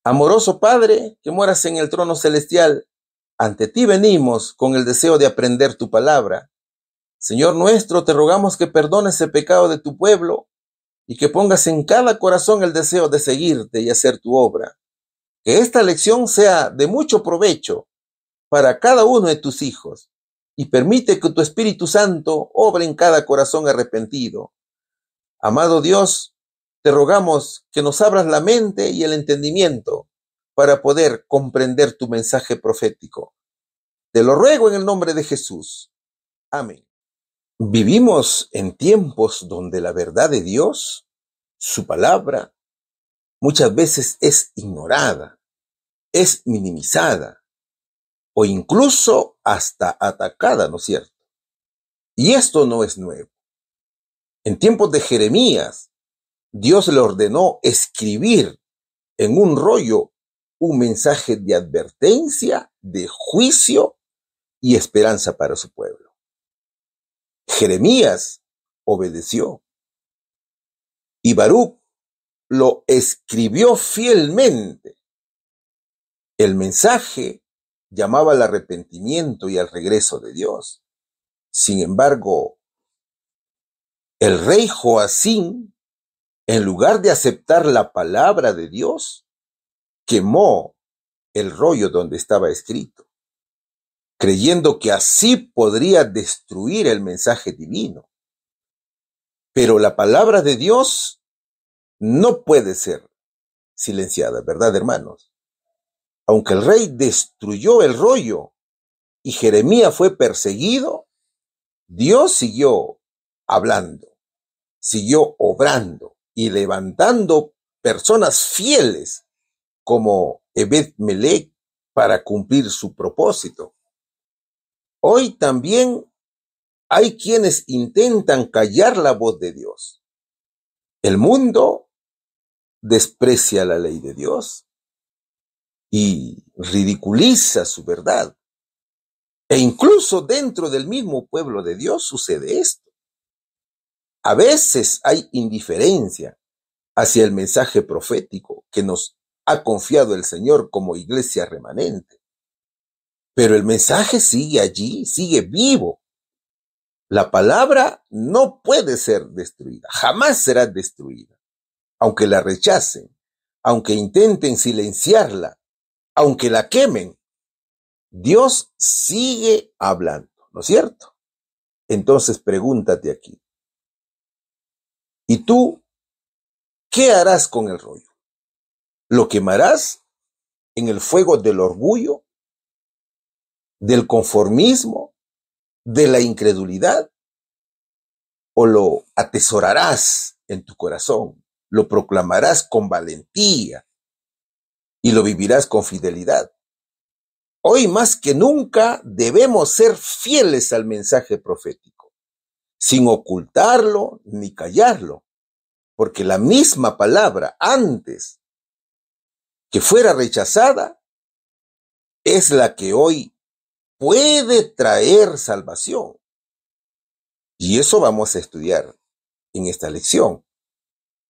Amoroso Padre, que moras en el trono celestial, ante ti venimos con el deseo de aprender tu palabra. Señor nuestro, te rogamos que perdones el pecado de tu pueblo y que pongas en cada corazón el deseo de seguirte y hacer tu obra. Que esta lección sea de mucho provecho para cada uno de tus hijos y permite que tu Espíritu Santo obre en cada corazón arrepentido. Amado Dios, te rogamos que nos abras la mente y el entendimiento para poder comprender tu mensaje profético. Te lo ruego en el nombre de Jesús. Amén. Vivimos en tiempos donde la verdad de Dios, su palabra, muchas veces es ignorada, es minimizada o incluso hasta atacada, ¿no es cierto? Y esto no es nuevo. En tiempos de Jeremías, Dios le ordenó escribir en un rollo un mensaje de advertencia, de juicio y esperanza para su pueblo. Jeremías obedeció y Baruch lo escribió fielmente. El mensaje llamaba al arrepentimiento y al regreso de Dios. Sin embargo, el rey Joacim, en lugar de aceptar la palabra de Dios, quemó el rollo donde estaba escrito, creyendo que así podría destruir el mensaje divino. Pero la palabra de Dios no puede ser silenciada, ¿verdad, hermanos? Aunque el rey destruyó el rollo y Jeremías fue perseguido, Dios siguió hablando, siguió obrando y levantando personas fieles como Ebed-Melech para cumplir su propósito. Hoy también hay quienes intentan callar la voz de Dios. El mundo desprecia la ley de Dios y ridiculiza su verdad. E incluso dentro del mismo pueblo de Dios sucede esto. A veces hay indiferencia hacia el mensaje profético que nos ha confiado el Señor como iglesia remanente. Pero el mensaje sigue allí, sigue vivo. La palabra no puede ser destruida, jamás será destruida. Aunque la rechacen, aunque intenten silenciarla, aunque la quemen, Dios sigue hablando, ¿no es cierto? Entonces pregúntate aquí, ¿y tú qué harás con el rollo? ¿Lo quemarás en el fuego del orgullo, del conformismo, de la incredulidad? ¿O lo atesorarás en tu corazón, lo proclamarás con valentía y lo vivirás con fidelidad? Hoy más que nunca debemos ser fieles al mensaje profético, sin ocultarlo ni callarlo, porque la misma palabra, antes que fuera rechazada, es la que hoy puede traer salvación. Y eso vamos a estudiar en esta lección,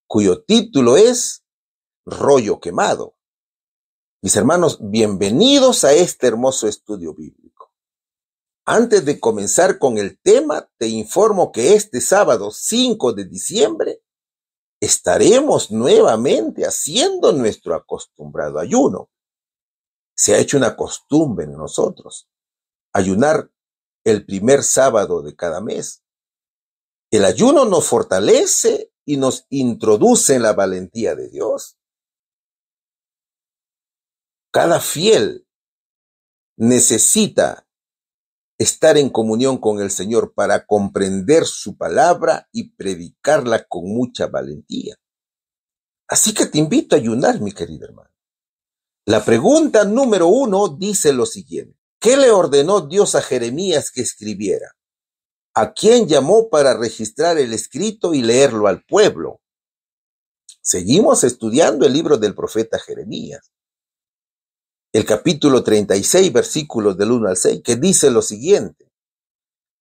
cuyo título es Rollo Quemado. Mis hermanos, bienvenidos a este hermoso estudio bíblico. Antes de comenzar con el tema, te informo que este sábado 5 de diciembre estaremos nuevamente haciendo nuestro acostumbrado ayuno. Se ha hecho una costumbre en nosotros, ayunar el primer sábado de cada mes. El ayuno nos fortalece y nos introduce en la valentía de Dios. Cada fiel necesita estar en comunión con el Señor para comprender su palabra y predicarla con mucha valentía. Así que te invito a ayunar, mi querido hermano. La pregunta número 1 dice lo siguiente: ¿qué le ordenó Dios a Jeremías que escribiera? ¿A quién llamó para registrar el escrito y leerlo al pueblo? Seguimos estudiando el libro del profeta Jeremías. El capítulo 36, versículos del 1 al 6, que dice lo siguiente: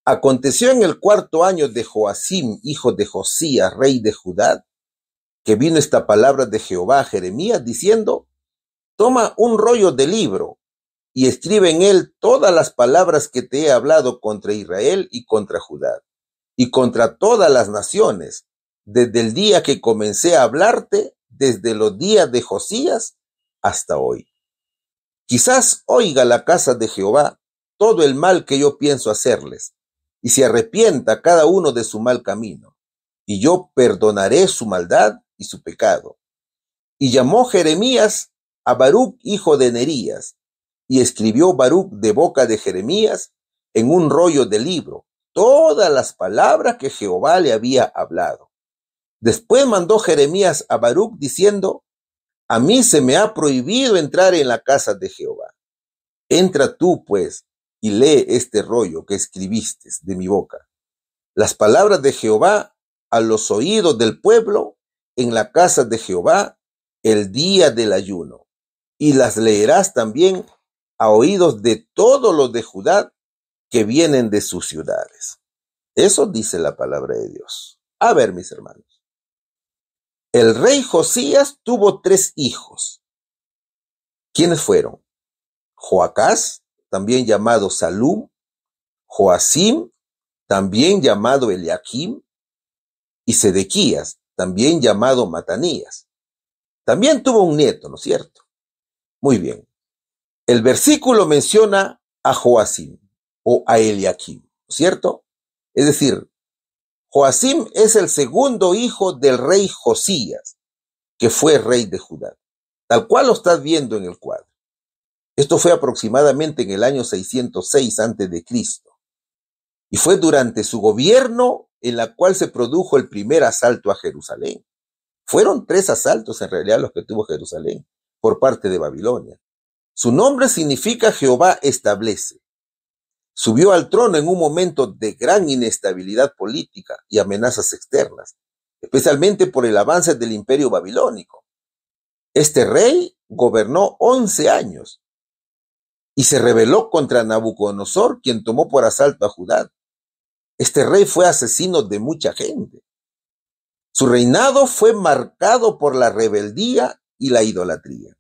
aconteció en el 4.º año de Joacim, hijo de Josías, rey de Judá, que vino esta palabra de Jehová a Jeremías, diciendo: toma un rollo de libro y escribe en él todas las palabras que te he hablado contra Israel y contra Judá, y contra todas las naciones, desde el día que comencé a hablarte, desde los días de Josías hasta hoy. Quizás oiga la casa de Jehová todo el mal que yo pienso hacerles, y se arrepienta cada uno de su mal camino, y yo perdonaré su maldad y su pecado. Y llamó Jeremías a Baruc, hijo de Nerías, y escribió Baruc de boca de Jeremías en un rollo de libro todas las palabras que Jehová le había hablado. Después mandó Jeremías a Baruc diciendo: a mí se me ha prohibido entrar en la casa de Jehová. Entra tú, pues, y lee este rollo que escribiste de mi boca, las palabras de Jehová a los oídos del pueblo en la casa de Jehová el día del ayuno, y las leerás también a oídos de todos los de Judá que vienen de sus ciudades. Eso dice la palabra de Dios. A ver, mis hermanos. El rey Josías tuvo 3 hijos. ¿Quiénes fueron? Joacás, también llamado Salum; Joacim, también llamado Eliakim; y Sedequías, también llamado Matanías. También tuvo un nieto, ¿no es cierto? Muy bien. El versículo menciona a Joacim o a Eliakim, ¿no es cierto? Es decir, Joacim es el segundo hijo del rey Josías, que fue rey de Judá, tal cual lo estás viendo en el cuadro. Esto fue aproximadamente en el año 606 a.C. y fue durante su gobierno en la cual se produjo el primer asalto a Jerusalén. Fueron 3 asaltos en realidad los que tuvo Jerusalén por parte de Babilonia. Su nombre significa Jehová establece. Subió al trono en un momento de gran inestabilidad política y amenazas externas, especialmente por el avance del imperio babilónico. Este rey gobernó 11 años y se rebeló contra Nabucodonosor, quien tomó por asalto a Judá. Este rey fue asesino de mucha gente. Su reinado fue marcado por la rebeldía y la idolatría.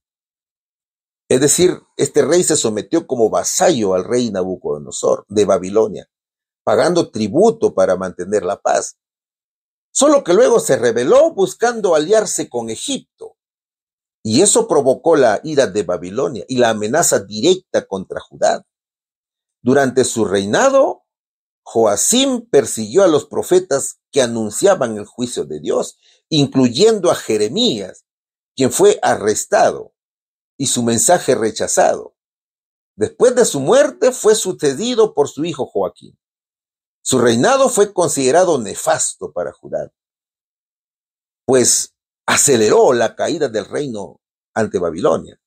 Es decir, este rey se sometió como vasallo al rey Nabucodonosor de Babilonia, pagando tributo para mantener la paz. Solo que luego se rebeló buscando aliarse con Egipto. Y eso provocó la ira de Babilonia y la amenaza directa contra Judá. Durante su reinado, Joacim persiguió a los profetas que anunciaban el juicio de Dios, incluyendo a Jeremías, quien fue arrestado y su mensaje rechazado. Después de su muerte fue sucedido por su hijo Joaquín. Su reinado fue considerado nefasto para Judá, pues aceleró la caída del reino ante Babilonia.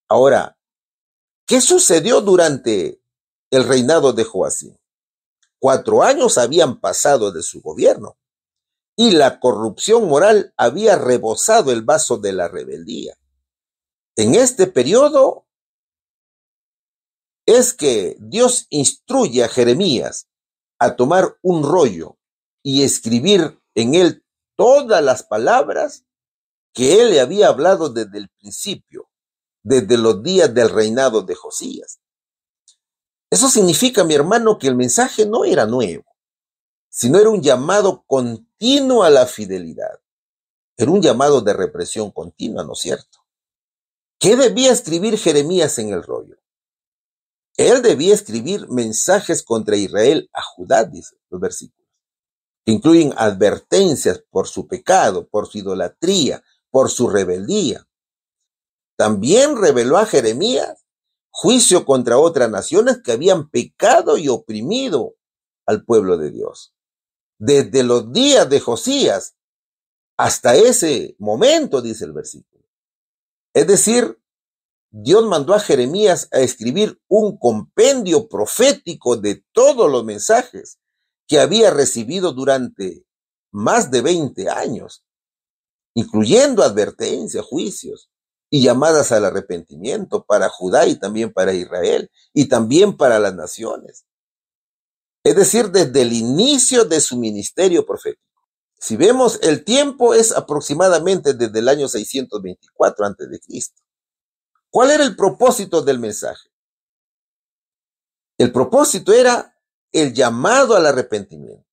Ahora, ¿qué sucedió durante el reinado de Joacim? 4 años habían pasado de su gobierno y la corrupción moral había rebosado el vaso de la rebeldía. En este periodo es que Dios instruye a Jeremías a tomar un rollo y escribir en él todas las palabras que él le había hablado desde el principio, desde los días del reinado de Josías. Eso significa, mi hermano, que el mensaje no era nuevo, sino era un llamado continuo a la fidelidad. Era un llamado de represión continua, ¿no es cierto? ¿Qué debía escribir Jeremías en el rollo? Él debía escribir mensajes contra Israel a Judá, dice los versículos, que incluyen advertencias por su pecado, por su idolatría, por su rebeldía. También reveló a Jeremías juicio contra otras naciones que habían pecado y oprimido al pueblo de Dios. Desde los días de Josías hasta ese momento, dice el versículo. Es decir, Dios mandó a Jeremías a escribir un compendio profético de todos los mensajes que había recibido durante más de 20 años, incluyendo advertencias, juicios y llamadas al arrepentimiento para Judá y también para Israel y también para las naciones. Es decir, desde el inicio de su ministerio profético. Si vemos, el tiempo es aproximadamente desde el año 624 a.C. ¿Cuál era el propósito del mensaje? El propósito era el llamado al arrepentimiento.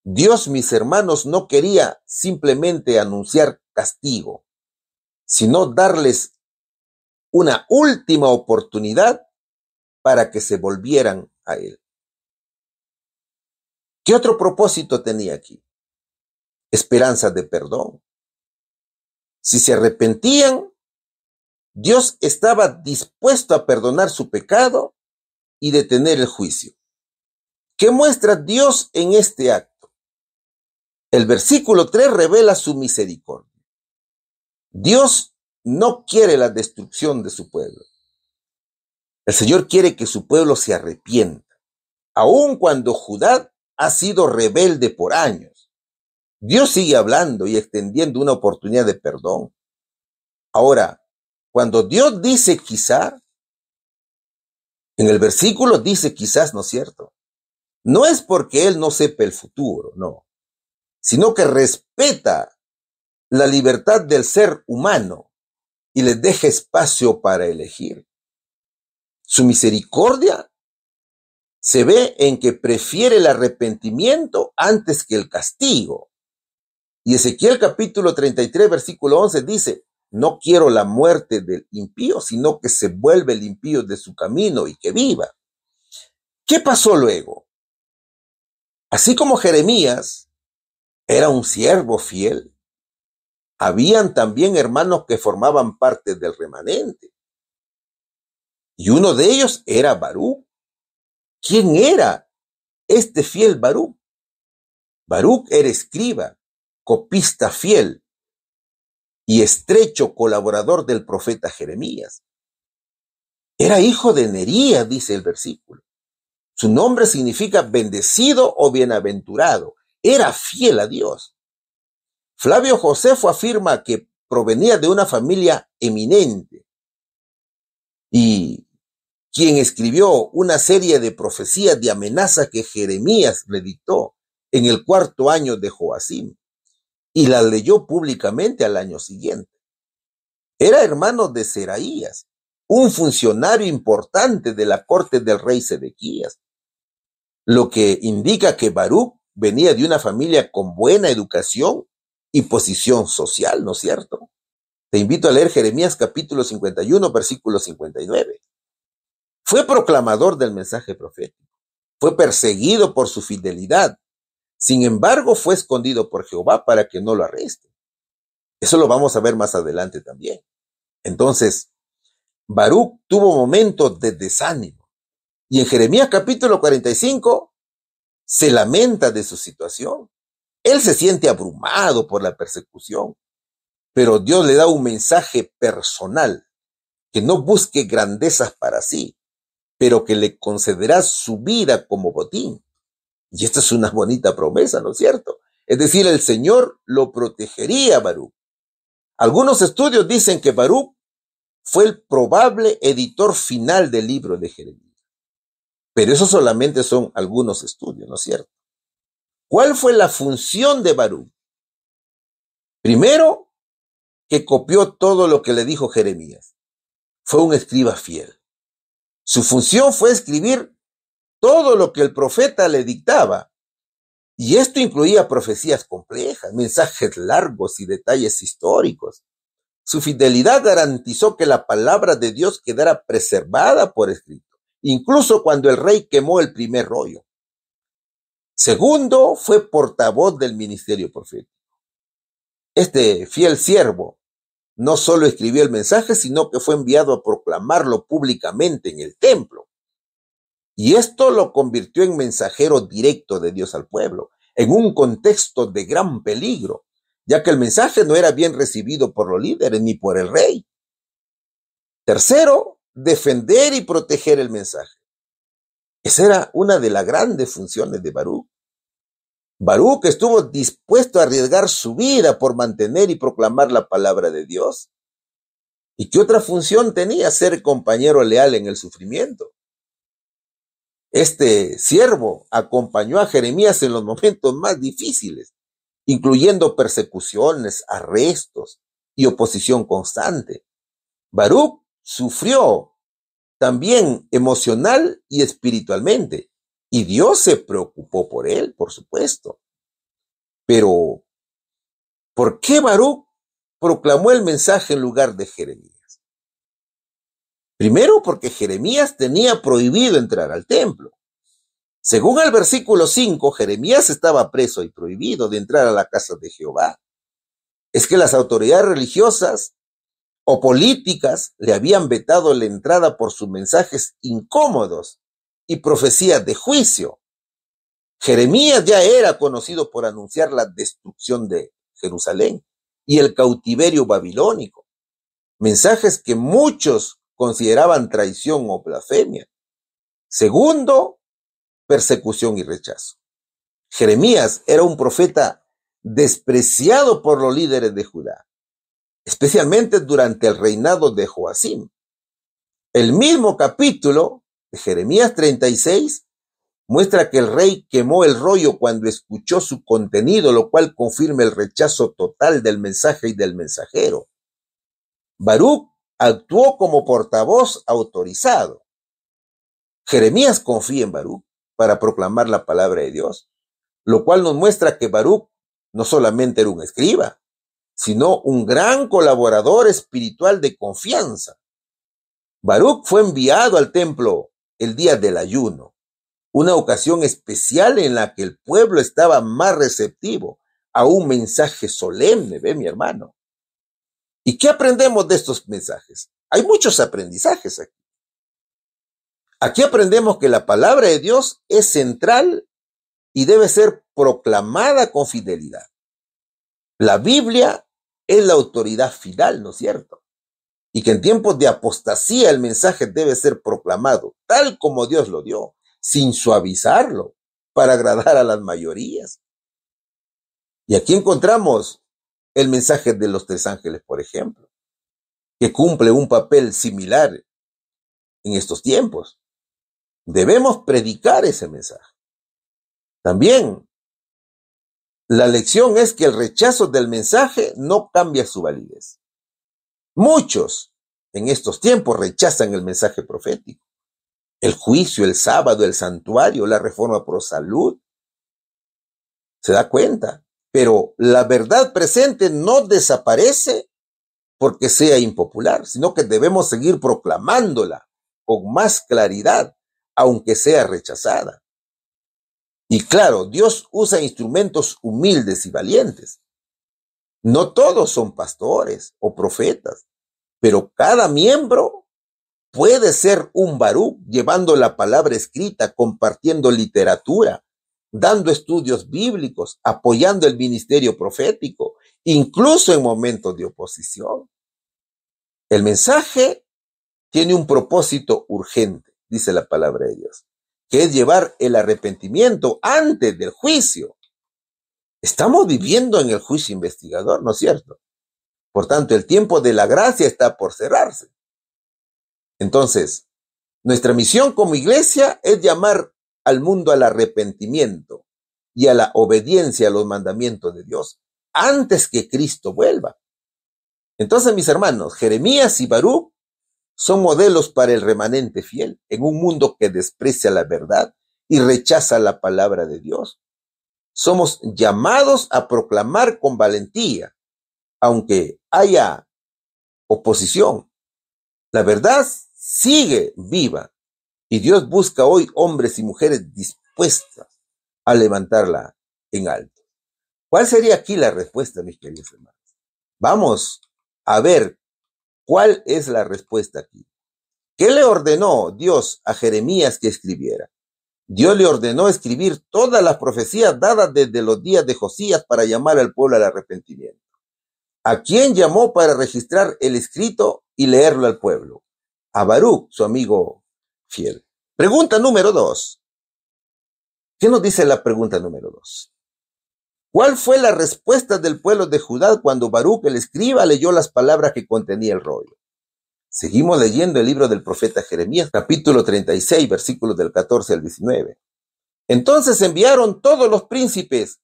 Dios, mis hermanos, no quería simplemente anunciar castigo, sino darles una última oportunidad para que se volvieran a Él. ¿Qué otro propósito tenía aquí? Esperanza de perdón. Si se arrepentían, Dios estaba dispuesto a perdonar su pecado y detener el juicio. ¿Qué muestra Dios en este acto? El versículo 3 revela su misericordia. Dios no quiere la destrucción de su pueblo. El Señor quiere que su pueblo se arrepienta, aun cuando Judá ha sido rebelde por años. Dios sigue hablando y extendiendo una oportunidad de perdón. Ahora, cuando Dios dice quizá, en el versículo dice quizás, ¿no es cierto? No es porque Él no sepa el futuro, no, sino que respeta la libertad del ser humano y les deja espacio para elegir. Su misericordia se ve en que prefiere el arrepentimiento antes que el castigo. Y Ezequiel capítulo 33, versículo 11 dice, no quiero la muerte del impío, sino que se vuelve el impío de su camino y que viva. ¿Qué pasó luego? Así como Jeremías era un siervo fiel, habían también hermanos que formaban parte del remanente. Y uno de ellos era Baruc. ¿Quién era este fiel Baruc? Baruc era escriba, copista fiel y estrecho colaborador del profeta Jeremías. Era hijo de Nerías, dice el versículo. Su nombre significa bendecido o bienaventurado. Era fiel a Dios. Flavio Josefo afirma que provenía de una familia eminente y quien escribió una serie de profecías de amenaza que Jeremías le dictó en el 4º año de Joacim y las leyó públicamente al año siguiente. Era hermano de Seraías, un funcionario importante de la corte del rey Sedequías, lo que indica que Baruc venía de una familia con buena educación y posición social, ¿no es cierto? Te invito a leer Jeremías capítulo 51, versículo 59. Fue proclamador del mensaje profético, fue perseguido por su fidelidad, sin embargo fue escondido por Jehová para que no lo arreste. Eso lo vamos a ver más adelante también. Entonces, Baruc tuvo momentos de desánimo y en Jeremías capítulo 45 se lamenta de su situación. Él se siente abrumado por la persecución, pero Dios le da un mensaje personal, que no busque grandezas para sí, pero que le concederá su vida como botín. Y esta es una bonita promesa, ¿no es cierto? Es decir, el Señor lo protegería a Baruc. Algunos estudios dicen que Baruc fue el probable editor final del libro de Jeremías. Pero eso solamente son algunos estudios, ¿no es cierto? ¿Cuál fue la función de Baruc? Primero, que copió todo lo que le dijo Jeremías. Fue un escriba fiel. Su función fue escribir todo lo que el profeta le dictaba. Y esto incluía profecías complejas, mensajes largos y detalles históricos. Su fidelidad garantizó que la palabra de Dios quedara preservada por escrito, incluso cuando el rey quemó el primer rollo. Segundo, fue portavoz del ministerio profético. Este fiel siervo no solo escribió el mensaje, sino que fue enviado a proclamarlo públicamente en el templo. Y esto lo convirtió en mensajero directo de Dios al pueblo, en un contexto de gran peligro, ya que el mensaje no era bien recibido por los líderes ni por el rey. Tercero, defender y proteger el mensaje. Esa era una de las grandes funciones de Baruc. Baruc estuvo dispuesto a arriesgar su vida por mantener y proclamar la palabra de Dios. ¿Y qué otra función tenía? Ser compañero leal en el sufrimiento. Este siervo acompañó a Jeremías en los momentos más difíciles, incluyendo persecuciones, arrestos y oposición constante. Baruc sufrió también emocional y espiritualmente. Y Dios se preocupó por él, por supuesto. Pero, ¿por qué Baruc proclamó el mensaje en lugar de Jeremías? Primero, porque Jeremías tenía prohibido entrar al templo. Según el versículo 5, Jeremías estaba preso y prohibido de entrar a la casa de Jehová. Es que las autoridades religiosas o políticas le habían vetado la entrada por sus mensajes incómodos y profecías de juicio. Jeremías ya era conocido por anunciar la destrucción de Jerusalén y el cautiverio babilónico, mensajes que muchos consideraban traición o blasfemia. Segundo, persecución y rechazo. Jeremías era un profeta despreciado por los líderes de Judá, especialmente durante el reinado de Joacim. El mismo capítulo de Jeremías 36 muestra que el rey quemó el rollo cuando escuchó su contenido, lo cual confirma el rechazo total del mensaje y del mensajero. Baruc actuó como portavoz autorizado. Jeremías confía en Baruc para proclamar la palabra de Dios, lo cual nos muestra que Baruc no solamente era un escriba, sino un gran colaborador espiritual de confianza. Baruc fue enviado al templo el día del ayuno, una ocasión especial en la que el pueblo estaba más receptivo a un mensaje solemne, ¿ve, mi hermano? ¿Y qué aprendemos de estos mensajes? Hay muchos aprendizajes aquí. Aquí aprendemos que la palabra de Dios es central y debe ser proclamada con fidelidad. La Biblia es la autoridad final, ¿no es cierto? Y que en tiempos de apostasía el mensaje debe ser proclamado tal como Dios lo dio, sin suavizarlo, para agradar a las mayorías. Y aquí encontramos el mensaje de los 3 ángeles, por ejemplo, que cumple un papel similar en estos tiempos. Debemos predicar ese mensaje. También, la lección es que el rechazo del mensaje no cambia su validez. Muchos en estos tiempos rechazan el mensaje profético. El juicio, el sábado, el santuario, la reforma pro salud. ¿Se da cuenta? Pero la verdad presente no desaparece porque sea impopular, sino que debemos seguir proclamándola con más claridad, aunque sea rechazada. Y claro, Dios usa instrumentos humildes y valientes. No todos son pastores o profetas, pero cada miembro puede ser un Baruc llevando la palabra escrita, compartiendo literatura, dando estudios bíblicos, apoyando el ministerio profético, incluso en momentos de oposición. El mensaje tiene un propósito urgente, dice la palabra de Dios, que es llevar el arrepentimiento antes del juicio. Estamos viviendo en el juicio investigador, ¿no es cierto? Por tanto, el tiempo de la gracia está por cerrarse. Entonces, nuestra misión como iglesia es llamar al mundo al arrepentimiento y a la obediencia a los mandamientos de Dios antes que Cristo vuelva. Entonces, mis hermanos, Jeremías y Baruc son modelos para el remanente fiel en un mundo que desprecia la verdad y rechaza la palabra de Dios. Somos llamados a proclamar con valentía, aunque haya oposición. La verdad sigue viva y Dios busca hoy hombres y mujeres dispuestas a levantarla en alto. ¿Cuál sería aquí la respuesta, mis queridos hermanos? Vamos a ver cuál es la respuesta aquí. ¿Qué le ordenó Dios a Jeremías que escribiera? Dios le ordenó escribir todas las profecías dadas desde los días de Josías para llamar al pueblo al arrepentimiento. ¿A quién llamó para registrar el escrito y leerlo al pueblo? A Baruc, su amigo fiel. Pregunta número 2. ¿Qué nos dice la pregunta número 2? ¿Cuál fue la respuesta del pueblo de Judá cuando Baruc, el escriba, leyó las palabras que contenía el rollo? Seguimos leyendo el libro del profeta Jeremías, capítulo 36, versículos del 14 al 19. Entonces enviaron todos los príncipes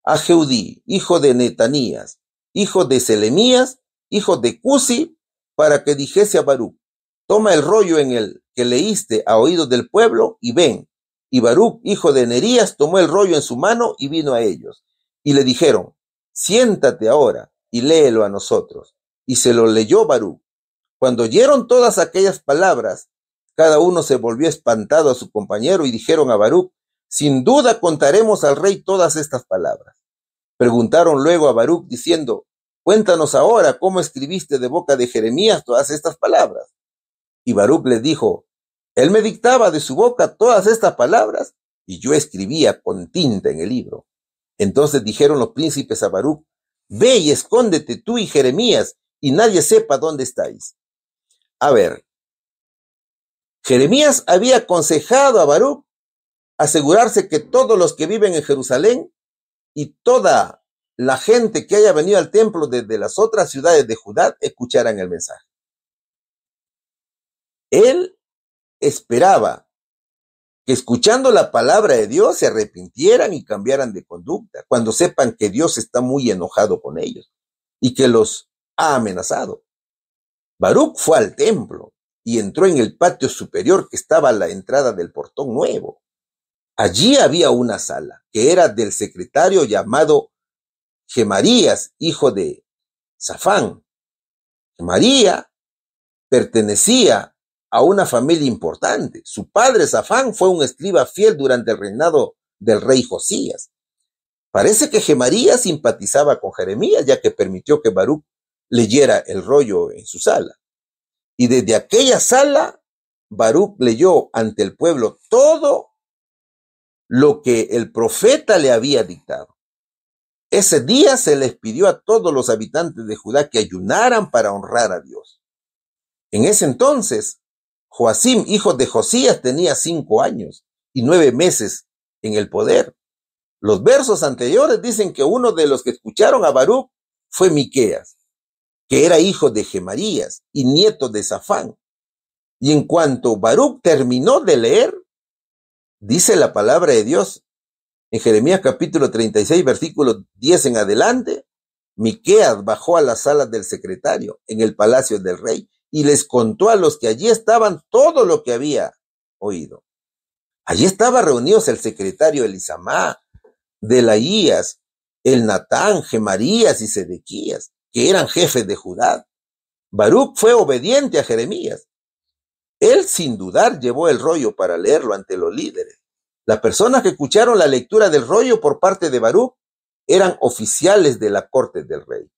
a Jehudí, hijo de Netanías, hijo de Selemías, hijo de Cusi, para que dijese a Baruc: toma el rollo en el que leíste a oídos del pueblo y ven. Y Baruc, hijo de Nerías, tomó el rollo en su mano y vino a ellos. Y le dijeron, siéntate ahora y léelo a nosotros. Y se lo leyó Baruc. Cuando oyeron todas aquellas palabras, cada uno se volvió espantado a su compañero y dijeron a Baruc, sin duda contaremos al rey todas estas palabras. Preguntaron luego a Baruc diciendo, cuéntanos ahora cómo escribiste de boca de Jeremías todas estas palabras. Y Baruc les dijo, él me dictaba de su boca todas estas palabras y yo escribía con tinta en el libro. Entonces dijeron los príncipes a Baruc, ve y escóndete tú y Jeremías y nadie sepa dónde estáis. A ver, Jeremías había aconsejado a Baruc asegurarse que todos los que viven en Jerusalén y toda la gente que haya venido al templo desde las otras ciudades de Judá escucharan el mensaje. Él esperaba que escuchando la palabra de Dios se arrepintieran y cambiaran de conducta cuando sepan que Dios está muy enojado con ellos y que los ha amenazado. Baruc fue al templo y entró en el patio superior que estaba a la entrada del portón nuevo. Allí había una sala que era del secretario llamado Gemarías, hijo de Safán. Gemarías pertenecía a una familia importante. Su padre Safán fue un escriba fiel durante el reinado del rey Josías. Parece que Gemarías simpatizaba con Jeremías, ya que permitió que Baruc leyera el rollo en su sala. Y desde aquella sala, Baruc leyó ante el pueblo todo lo que el profeta le había dictado. Ese día se les pidió a todos los habitantes de Judá que ayunaran para honrar a Dios. En ese entonces, Joacim, hijo de Josías, tenía 5 años y 9 meses en el poder. Los versos anteriores dicen que uno de los que escucharon a Baruc fue Miqueas, que era hijo de Gemarías y nieto de Safán. Y en cuanto Baruc terminó de leer, dice la palabra de Dios en Jeremías capítulo 36, versículo 10 en adelante, Miqueas bajó a la sala del secretario en el palacio del rey y les contó a los que allí estaban todo lo que había oído. Allí estaban reunidos el secretario Elisamá, Delaías, el Natán, Gemarías y Sedequías, que eran jefes de Judá. Baruc fue obediente a Jeremías. Él, sin dudar, llevó el rollo para leerlo ante los líderes. Las personas que escucharon la lectura del rollo por parte de Baruc eran oficiales de la corte del rey.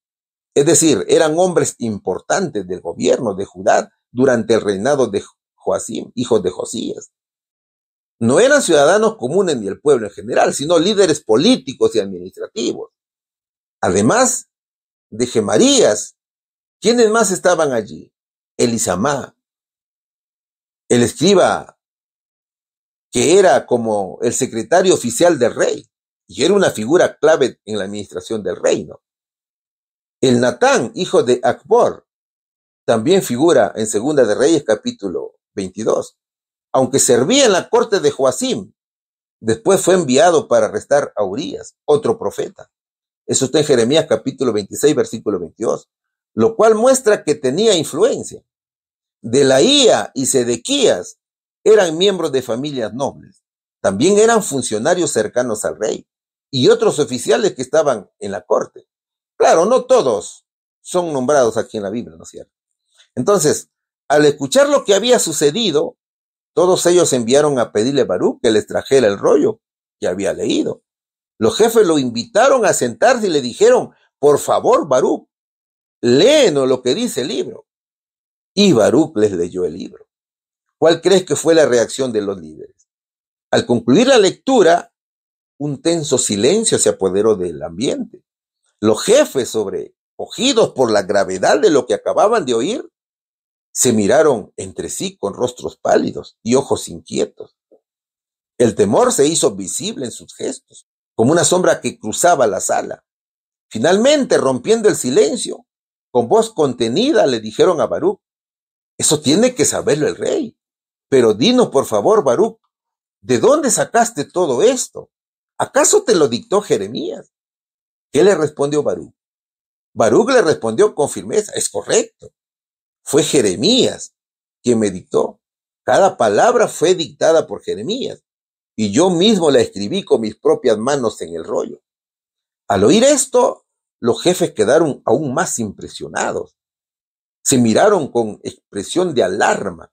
Es decir, eran hombres importantes del gobierno de Judá durante el reinado de Joacim, hijo de Josías. No eran ciudadanos comunes ni el pueblo en general, sino líderes políticos y administrativos. Además de Gemarías, ¿quiénes más estaban allí? Elisamá, el escriba que era como el secretario oficial del rey y era una figura clave en la administración del reino. El Natán, hijo de Acbor, también figura en Segunda de Reyes capítulo 22. Aunque servía en la corte de Joacim, después fue enviado para arrestar a Urías, otro profeta. Eso está en Jeremías capítulo 26, versículo 22, lo cual muestra que tenía influencia. Delaía y Sedequías eran miembros de familias nobles. También eran funcionarios cercanos al rey y otros oficiales que estaban en la corte. Claro, no todos son nombrados aquí en la Biblia, ¿no es cierto? Entonces, al escuchar lo que había sucedido, todos ellos enviaron a pedirle a Baruc que les trajera el rollo que había leído. Los jefes lo invitaron a sentarse y le dijeron, por favor, Baruc, léenos lo que dice el libro. Y Baruc les leyó el libro. ¿Cuál crees que fue la reacción de los líderes? Al concluir la lectura, un tenso silencio se apoderó del ambiente. Los jefes, sobrecogidos por la gravedad de lo que acababan de oír, se miraron entre sí con rostros pálidos y ojos inquietos. El temor se hizo visible en sus gestos, como una sombra que cruzaba la sala. Finalmente, rompiendo el silencio, con voz contenida le dijeron a Baruc, eso tiene que saberlo el rey. Pero dinos, por favor, Baruc, ¿de dónde sacaste todo esto? ¿Acaso te lo dictó Jeremías? ¿Qué le respondió Baruc? Baruc le respondió con firmeza, es correcto. Fue Jeremías quien me dictó. Cada palabra fue dictada por Jeremías y yo mismo la escribí con mis propias manos en el rollo. Al oír esto, los jefes quedaron aún más impresionados. Se miraron con expresión de alarma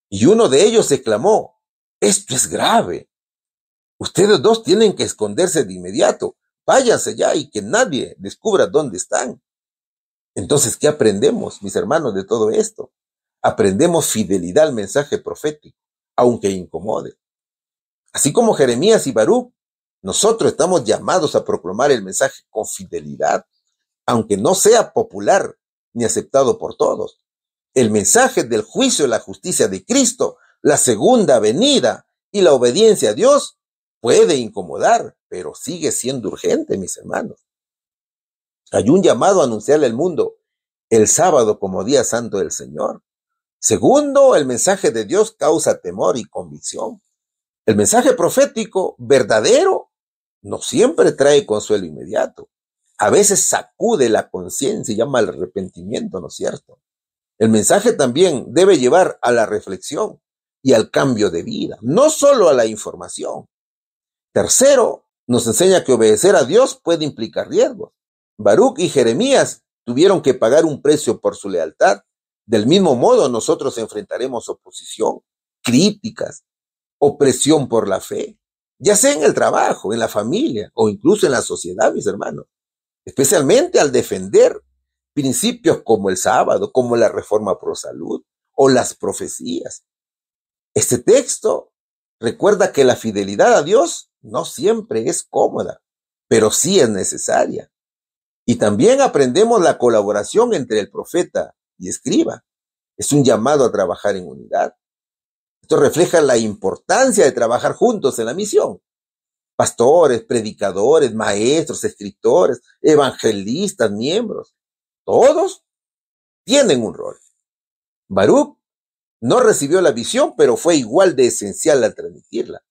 y uno de ellos exclamó: «Esto es grave. Ustedes dos tienen que esconderse de inmediato. Váyanse ya y que nadie descubra dónde están». Entonces, ¿qué aprendemos, mis hermanos, de todo esto? Aprendemos fidelidad al mensaje profético, aunque incomode. Así como Jeremías y Baruch, nosotros estamos llamados a proclamar el mensaje con fidelidad, aunque no sea popular ni aceptado por todos. El mensaje del juicio y la justicia de Cristo, la segunda venida y la obediencia a Dios puede incomodar, pero sigue siendo urgente, mis hermanos. Hay un llamado a anunciarle al mundo el sábado como día santo del Señor. Segundo, el mensaje de Dios causa temor y convicción. El mensaje profético verdadero no siempre trae consuelo inmediato. A veces sacude la conciencia y llama al arrepentimiento, ¿no es cierto? El mensaje también debe llevar a la reflexión y al cambio de vida, no solo a la información. Tercero, nos enseña que obedecer a Dios puede implicar riesgos. Baruch y Jeremías tuvieron que pagar un precio por su lealtad. Del mismo modo, nosotros enfrentaremos oposición, críticas, opresión por la fe, ya sea en el trabajo, en la familia o incluso en la sociedad, mis hermanos, especialmente al defender principios como el sábado, como la reforma pro salud o las profecías. Este texto recuerda que la fidelidad a Dios no siempre es cómoda, pero sí es necesaria. Y también aprendemos la colaboración entre el profeta y escriba. Es un llamado a trabajar en unidad. Esto refleja la importancia de trabajar juntos en la misión. Pastores, predicadores, maestros, escritores, evangelistas, miembros, todos tienen un rol. Baruch no recibió la visión, pero fue igual de esencial al transmitirla.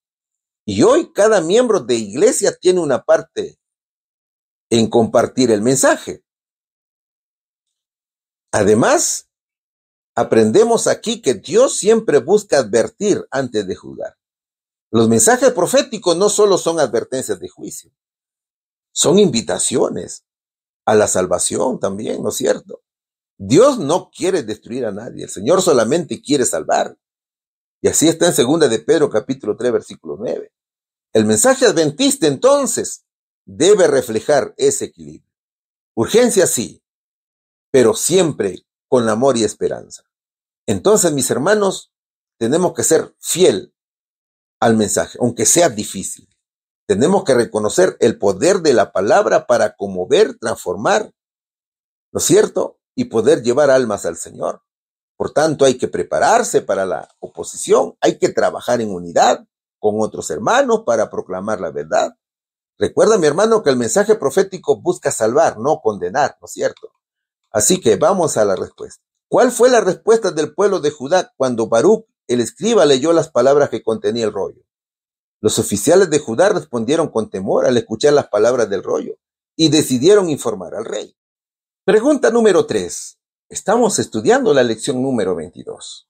Y hoy cada miembro de iglesia tiene una parte en compartir el mensaje. Además, aprendemos aquí que Dios siempre busca advertir antes de juzgar. Los mensajes proféticos no solo son advertencias de juicio, son invitaciones a la salvación también, ¿no es cierto? Dios no quiere destruir a nadie, el Señor solamente quiere salvar. Y así está en 2 de Pedro capítulo 3 versículo 9. El mensaje adventista entonces debe reflejar ese equilibrio. Urgencia sí, pero siempre con amor y esperanza. Entonces, mis hermanos, tenemos que ser fiel al mensaje, aunque sea difícil. Tenemos que reconocer el poder de la palabra para conmover, transformar, ¿no es cierto? Y poder llevar almas al Señor. Por tanto, hay que prepararse para la oposición, hay que trabajar en unidad con otros hermanos para proclamar la verdad. Recuerda, mi hermano, que el mensaje profético busca salvar, no condenar, ¿no es cierto? Así que vamos a la respuesta. ¿Cuál fue la respuesta del pueblo de Judá cuando Baruch, el escriba, leyó las palabras que contenía el rollo? Los oficiales de Judá respondieron con temor al escuchar las palabras del rollo y decidieron informar al rey. Pregunta número 3. Estamos estudiando la lección número 22.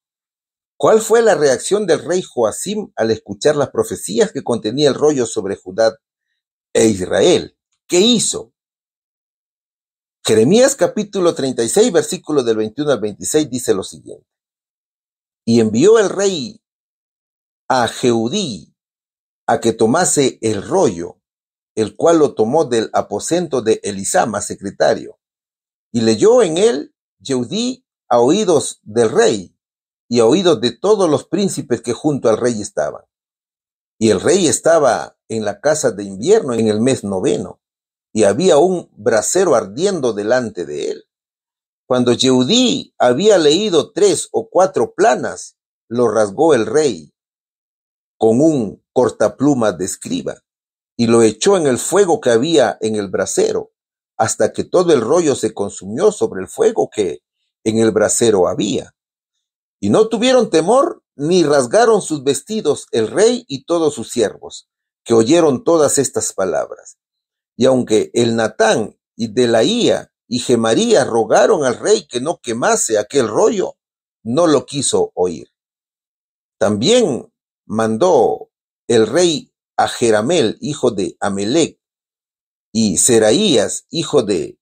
¿Cuál fue la reacción del rey Joacim al escuchar las profecías que contenía el rollo sobre Judá e Israel? ¿Qué hizo? Jeremías capítulo 36, versículos del 21 al 26 dice lo siguiente. Y envió el rey a Jehudí a que tomase el rollo, el cual lo tomó del aposento de Elisama, secretario, y leyó en él Jehudí a oídos del rey y a oídos de todos los príncipes que junto al rey estaban. Y el rey estaba en la casa de invierno en el mes 9, y había un brasero ardiendo delante de él. Cuando Jehudí había leído 3 o 4 planas, lo rasgó el rey con un cortaplumas de escriba y lo echó en el fuego que había en el brasero, hasta que todo el rollo se consumió sobre el fuego que en el brasero había. Y no tuvieron temor ni rasgaron sus vestidos el rey y todos sus siervos, que oyeron todas estas palabras. Y aunque el Natán y Delaía y Gemaría rogaron al rey que no quemase aquel rollo, no lo quiso oír. También mandó el rey a Jeramel, hijo de Amelec, y Seraías, hijo de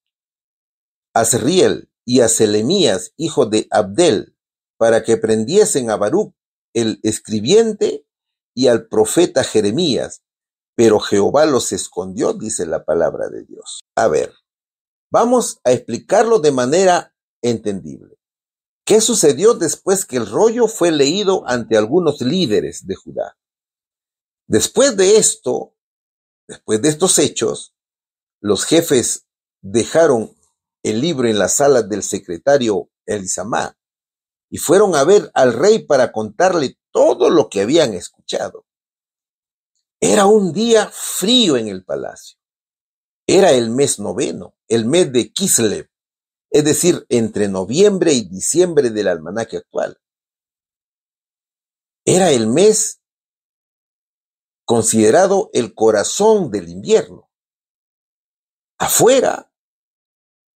Azriel, y a Selemías, hijo de Abdel, para que prendiesen a Baruc, el escribiente, y al profeta Jeremías, pero Jehová los escondió, dice la palabra de Dios. A ver, vamos a explicarlo de manera entendible. ¿Qué sucedió después que el rollo fue leído ante algunos líderes de Judá? Después de estos hechos, los jefes dejaron el libro en la sala del secretario Elisamá y fueron a ver al rey para contarle todo lo que habían escuchado. Era un día frío en el palacio. Era el mes 9, el mes de Kislev, es decir, entre noviembre y diciembre del almanaque actual. Era el mes considerado el corazón del invierno. Afuera,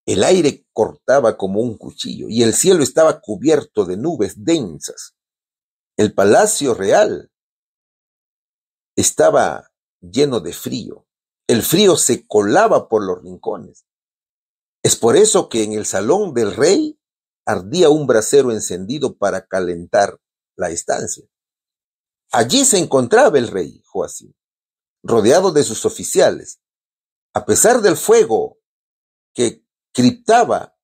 el aire cortaba como un cuchillo y el cielo estaba cubierto de nubes densas. El palacio real estaba lleno de frío. El frío se colaba por los rincones. Es por eso que en el salón del rey ardía un brasero encendido para calentar la estancia. Allí se encontraba el rey Joacim, rodeado de sus oficiales. A pesar del fuego que criptaba,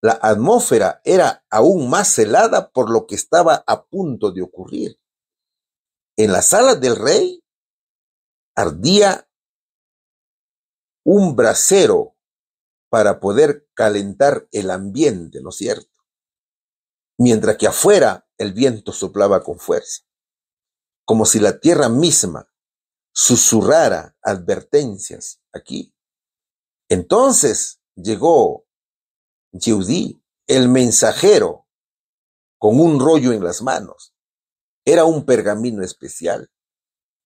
la atmósfera era aún más helada por lo que estaba a punto de ocurrir. En la sala del rey ardía un brasero para poder calentar el ambiente, ¿no es cierto? Mientras que afuera el viento soplaba con fuerza, como si la tierra misma susurrara advertencias aquí. Entonces llegó Yehudí, el mensajero, con un rollo en las manos. Era un pergamino especial.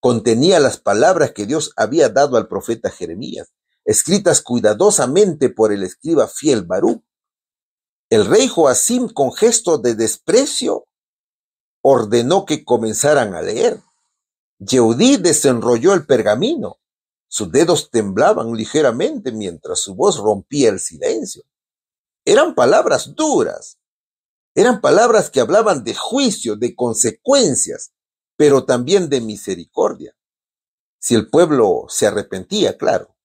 Contenía las palabras que Dios había dado al profeta Jeremías, escritas cuidadosamente por el escriba fiel Baruc. El rey Joacim, con gesto de desprecio, ordenó que comenzaran a leer. Yehudí desenrolló el pergamino. Sus dedos temblaban ligeramente mientras su voz rompía el silencio. Eran palabras duras. Eran palabras que hablaban de juicio, de consecuencias, pero también de misericordia. Si el pueblo se arrepentía, claro.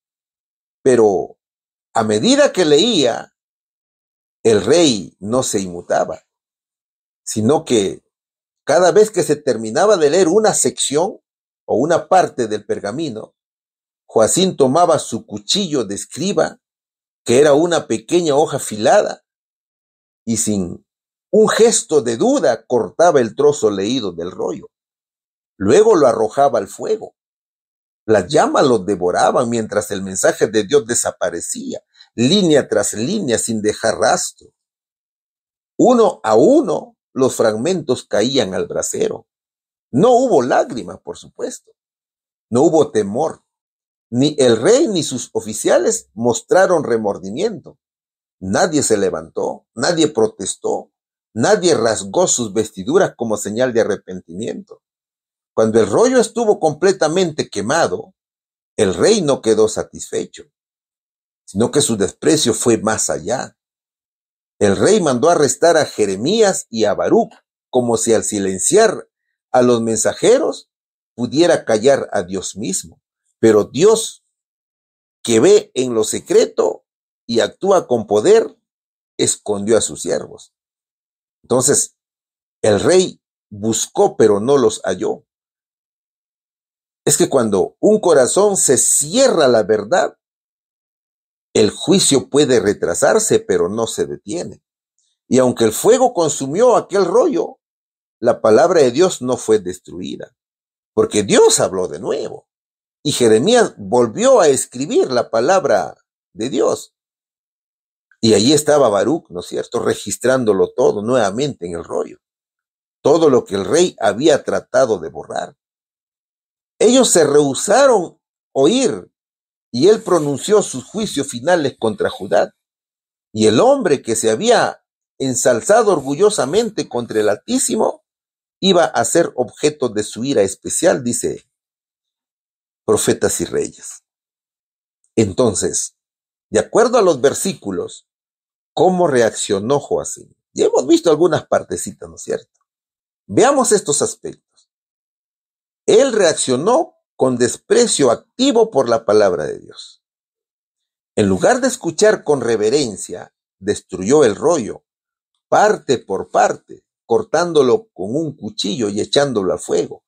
Pero a medida que leía, el rey no se inmutaba, sino que cada vez que se terminaba de leer una sección o una parte del pergamino, Joacim tomaba su cuchillo de escriba, que era una pequeña hoja afilada, y sin un gesto de duda cortaba el trozo leído del rollo. Luego lo arrojaba al fuego. Las llamas lo devoraban mientras el mensaje de Dios desaparecía, línea tras línea, sin dejar rastro. Uno a uno, los fragmentos caían al brasero. No hubo lágrimas, por supuesto. No hubo temor. Ni el rey ni sus oficiales mostraron remordimiento. Nadie se levantó, nadie protestó, nadie rasgó sus vestiduras como señal de arrepentimiento. Cuando el rollo estuvo completamente quemado, el rey no quedó satisfecho, sino que su desprecio fue más allá. El rey mandó arrestar a Jeremías y a Baruc, como si al silenciar a los mensajeros pudiera callar a Dios mismo. Pero Dios, que ve en lo secreto y actúa con poder, escondió a sus siervos. Entonces, el rey buscó, pero no los halló. Es que cuando un corazón se cierra a la verdad, el juicio puede retrasarse, pero no se detiene. Y aunque el fuego consumió aquel rollo, la palabra de Dios no fue destruida, porque Dios habló de nuevo. Y Jeremías volvió a escribir la palabra de Dios. Y allí estaba Baruc, ¿no es cierto?, registrándolo todo nuevamente en el rollo. Todo lo que el rey había tratado de borrar. Ellos se rehusaron a oír y él pronunció sus juicios finales contra Judá. Y el hombre que se había ensalzado orgullosamente contra el Altísimo, iba a ser objeto de su ira especial, dice Profetas y Reyes. Entonces, de acuerdo a los versículos, ¿cómo reaccionó Joacim? Ya hemos visto algunas partecitas, ¿no es cierto? Veamos estos aspectos. Él reaccionó con desprecio activo por la palabra de Dios. En lugar de escuchar con reverencia, destruyó el rollo, parte por parte, cortándolo con un cuchillo y echándolo al fuego.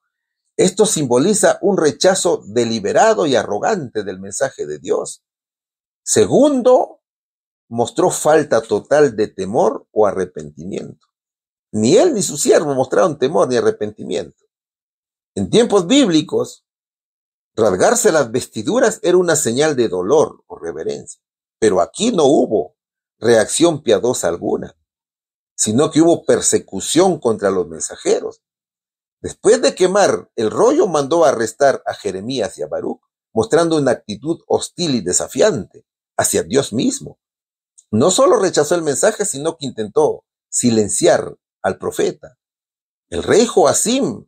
Esto simboliza un rechazo deliberado y arrogante del mensaje de Dios. Segundo, mostró falta total de temor o arrepentimiento. Ni él ni su siervo mostraron temor ni arrepentimiento. En tiempos bíblicos, rasgarse las vestiduras era una señal de dolor o reverencia, pero aquí no hubo reacción piadosa alguna, sino que hubo persecución contra los mensajeros. Después de quemar el rollo, mandó arrestar a Jeremías y a Baruc, mostrando una actitud hostil y desafiante hacia Dios mismo. No solo rechazó el mensaje, sino que intentó silenciar al profeta. El rey Joacim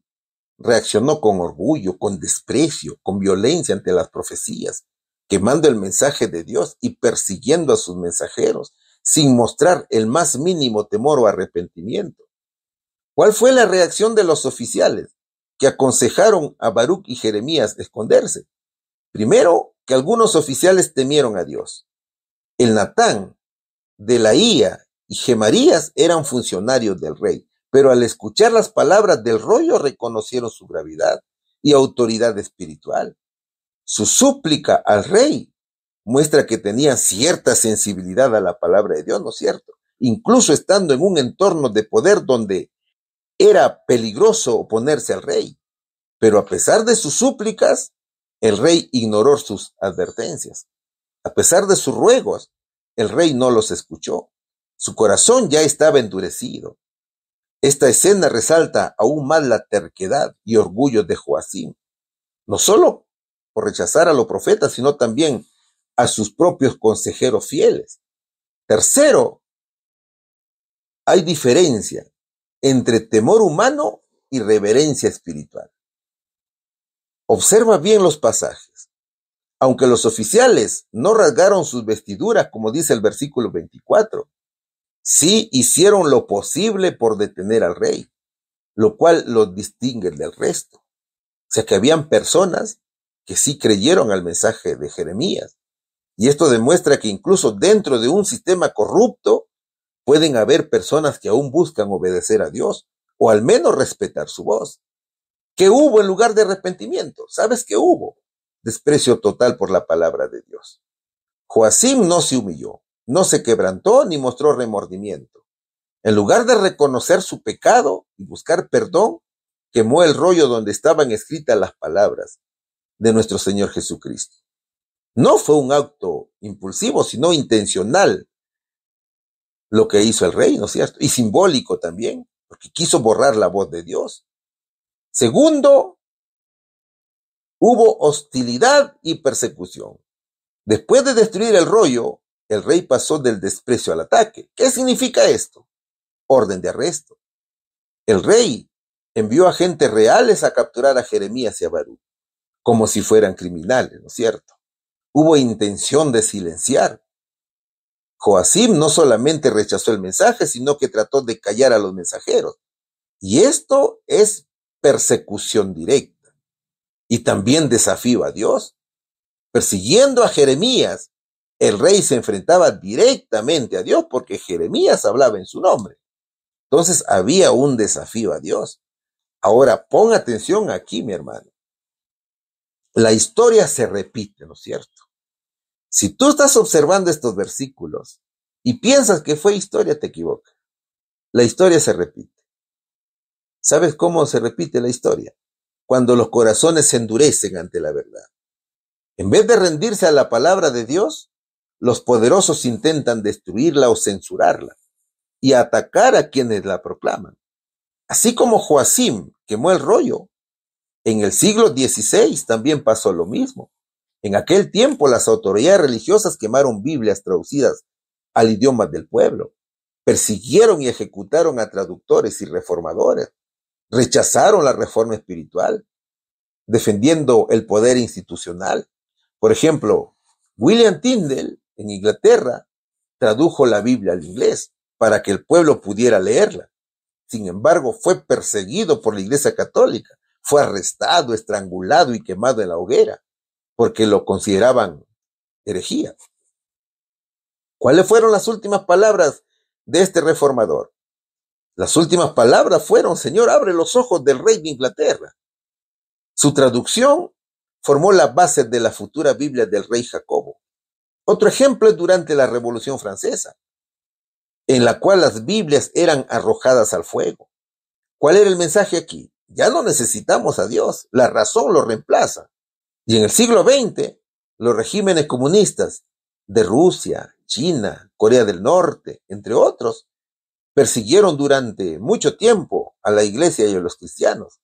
reaccionó con orgullo, con desprecio, con violencia ante las profecías, quemando el mensaje de Dios y persiguiendo a sus mensajeros, sin mostrar el más mínimo temor o arrepentimiento. ¿Cuál fue la reacción de los oficiales que aconsejaron a Baruc y Jeremías esconderse? Primero, que algunos oficiales temieron a Dios. El Natán, Delaía y Gemarías eran funcionarios del rey, pero al escuchar las palabras del rollo reconocieron su gravedad y autoridad espiritual. Su súplica al rey muestra que tenía cierta sensibilidad a la palabra de Dios, ¿no es cierto? Incluso estando en un entorno de poder donde era peligroso oponerse al rey, pero a pesar de sus súplicas, el rey ignoró sus advertencias. A pesar de sus ruegos, el rey no los escuchó. Su corazón ya estaba endurecido. Esta escena resalta aún más la terquedad y orgullo de Joacim, no solo por rechazar a los profetas, sino también a sus propios consejeros fieles. Tercero, hay diferencia entre temor humano y reverencia espiritual. Observa bien los pasajes. Aunque los oficiales no rasgaron sus vestiduras, como dice el versículo 24, sí hicieron lo posible por detener al rey, lo cual los distingue del resto. O sea que habían personas que sí creyeron al mensaje de Jeremías. Y esto demuestra que incluso dentro de un sistema corrupto pueden haber personas que aún buscan obedecer a Dios o al menos respetar su voz. ¿Qué hubo en lugar de arrepentimiento? ¿Sabes qué hubo? Desprecio total por la palabra de Dios. Joacim no se humilló, no se quebrantó ni mostró remordimiento. En lugar de reconocer su pecado y buscar perdón, quemó el rollo donde estaban escritas las palabras de nuestro Señor Jesucristo. No fue un acto impulsivo, sino intencional lo que hizo el rey, ¿no es cierto? Y simbólico también, porque quiso borrar la voz de Dios. Segundo, hubo hostilidad y persecución. Después de destruir el rollo, el rey pasó del desprecio al ataque. ¿Qué significa esto? Orden de arresto. El rey envió agentes reales a capturar a Jeremías y a Baruc, como si fueran criminales, ¿no es cierto? Hubo intención de silenciar. Joacim no solamente rechazó el mensaje, sino que trató de callar a los mensajeros. Y esto es persecución directa y también desafío a Dios. Persiguiendo a Jeremías, el rey se enfrentaba directamente a Dios porque Jeremías hablaba en su nombre. Entonces había un desafío a Dios. Ahora pon atención aquí, mi hermano. La historia se repite, ¿no es cierto? Si tú estás observando estos versículos y piensas que fue historia, te equivocas. La historia se repite. ¿Sabes cómo se repite la historia? Cuando los corazones se endurecen ante la verdad. En vez de rendirse a la palabra de Dios, los poderosos intentan destruirla o censurarla y atacar a quienes la proclaman. Así como Joacim quemó el rollo, en el siglo XVI también pasó lo mismo. En aquel tiempo las autoridades religiosas quemaron Biblias traducidas al idioma del pueblo. persiguieron y ejecutaron a traductores y reformadores, rechazaron la reforma espiritual, defendiendo el poder institucional. Por ejemplo, William Tyndale en Inglaterra tradujo la Biblia al inglés para que el pueblo pudiera leerla. Sin embargo, fue perseguido por la Iglesia Católica, fue arrestado, estrangulado y quemado en la hoguera, porque lo consideraban herejía. ¿Cuáles fueron las últimas palabras de este reformador? Las últimas palabras fueron: Señor, abre los ojos del rey de Inglaterra. Su traducción formó la base de la futura Biblia del rey Jacobo. Otro ejemplo es durante la Revolución Francesa, en la cual las Biblias eran arrojadas al fuego. ¿Cuál era el mensaje aquí? Ya no necesitamos a Dios, la razón lo reemplaza. Y en el siglo XX, los regímenes comunistas de Rusia, China, Corea del Norte, entre otros, persiguieron durante mucho tiempo a la iglesia y a los cristianos.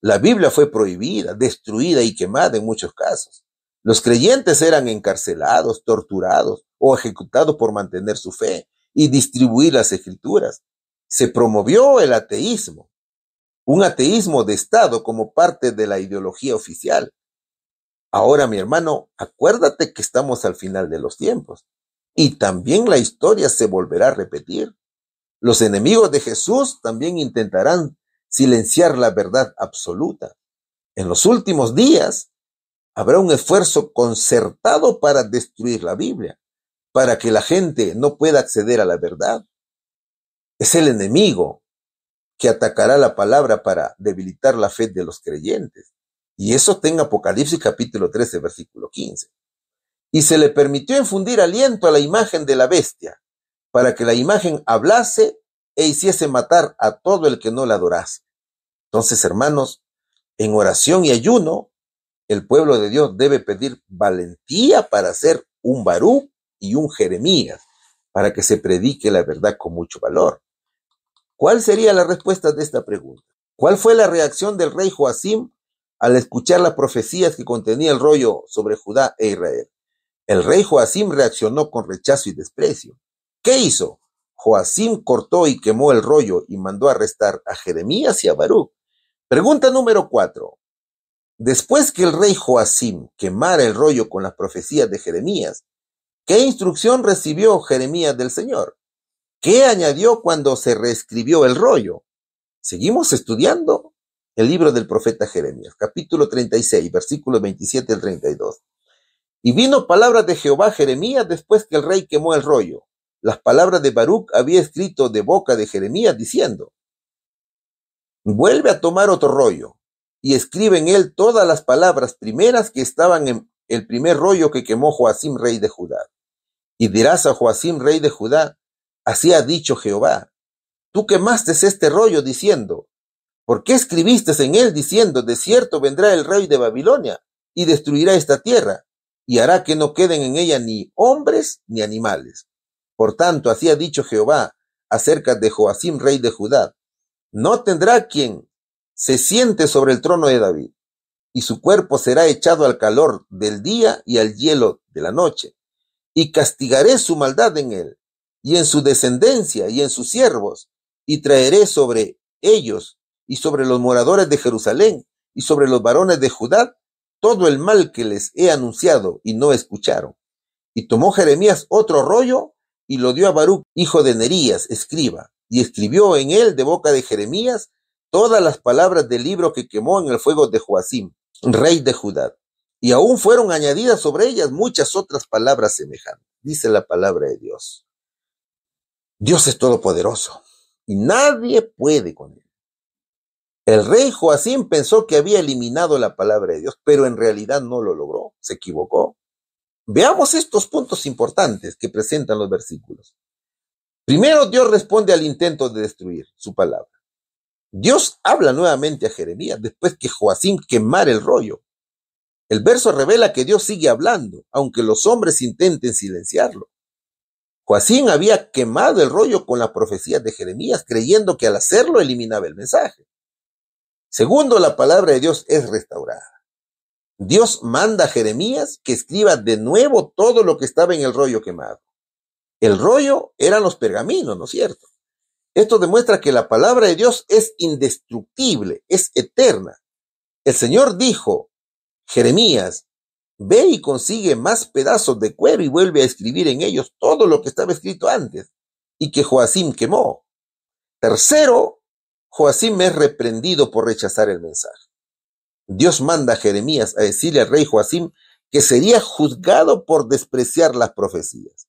La Biblia fue prohibida, destruida y quemada en muchos casos. Los creyentes eran encarcelados, torturados o ejecutados por mantener su fe y distribuir las escrituras. Se promovió el ateísmo, un ateísmo de Estado como parte de la ideología oficial. Ahora, mi hermano, acuérdate que estamos al final de los tiempos y también la historia se volverá a repetir. Los enemigos de Jesús también intentarán silenciar la verdad absoluta. En los últimos días habrá un esfuerzo concertado para destruir la Biblia, para que la gente no pueda acceder a la verdad. Es el enemigo que atacará la palabra para debilitar la fe de los creyentes. Y eso está en Apocalipsis capítulo 13, versículo 15. Y se le permitió infundir aliento a la imagen de la bestia, para que la imagen hablase e hiciese matar a todo el que no la adorase. Entonces, hermanos, en oración y ayuno, el pueblo de Dios debe pedir valentía para ser un Baruc y un Jeremías, para que se predique la verdad con mucho valor. ¿Cuál sería la respuesta de esta pregunta? ¿Cuál fue la reacción del rey Joacim al escuchar las profecías que contenía el rollo sobre Judá e Israel? El rey Joacim reaccionó con rechazo y desprecio. ¿Qué hizo? Joacim cortó y quemó el rollo y mandó arrestar a Jeremías y a Baruc. Pregunta número 4. Después que el rey Joacim quemara el rollo con las profecías de Jeremías, ¿qué instrucción recibió Jeremías del Señor? ¿Qué añadió cuando se reescribió el rollo? Seguimos estudiando el libro del profeta Jeremías, capítulo 36, versículos 27 al 32. Y vino palabra de Jehová a Jeremías después que el rey quemó el rollo. Las palabras de Baruc había escrito de boca de Jeremías diciendo: vuelve a tomar otro rollo y escribe en él todas las palabras primeras que estaban en el primer rollo que quemó Joacim, rey de Judá. Y dirás a Joacim, rey de Judá: así ha dicho Jehová, tú quemaste este rollo diciendo, ¿por qué escribiste en él diciendo, de cierto vendrá el rey de Babilonia y destruirá esta tierra y hará que no queden en ella ni hombres ni animales? Por tanto, así ha dicho Jehová acerca de Joacim, rey de Judá: no tendrá quien se siente sobre el trono de David, y su cuerpo será echado al calor del día y al hielo de la noche, y castigaré su maldad en él, y en su descendencia, y en sus siervos, y traeré sobre ellos, y sobre los moradores de Jerusalén, y sobre los varones de Judá, todo el mal que les he anunciado, y no escucharon. Y tomó Jeremías otro rollo, y lo dio a Baruc, hijo de Nerías, escriba, y escribió en él de boca de Jeremías todas las palabras del libro que quemó en el fuego de Joacim, rey de Judá. Y aún fueron añadidas sobre ellas muchas otras palabras semejantes. Dice la palabra de Dios. Dios es todopoderoso y nadie puede con él. El rey Joacim pensó que había eliminado la palabra de Dios, pero en realidad no lo logró, se equivocó. Veamos estos puntos importantes que presentan los versículos. Primero, Dios responde al intento de destruir su palabra. Dios habla nuevamente a Jeremías después que Joacim quemara el rollo. El verso revela que Dios sigue hablando, aunque los hombres intenten silenciarlo. Joacim había quemado el rollo con las profecías de Jeremías, creyendo que al hacerlo eliminaba el mensaje. Segundo, la palabra de Dios es restaurada. Dios manda a Jeremías que escriba de nuevo todo lo que estaba en el rollo quemado. El rollo eran los pergaminos, ¿no es cierto? Esto demuestra que la palabra de Dios es indestructible, es eterna. El Señor dijo, Jeremías, ve y consigue más pedazos de cuero y vuelve a escribir en ellos todo lo que estaba escrito antes y que Joacim quemó. Tercero, Joacim es reprendido por rechazar el mensaje. Dios manda a Jeremías a decirle al rey Joacim que sería juzgado por despreciar las profecías.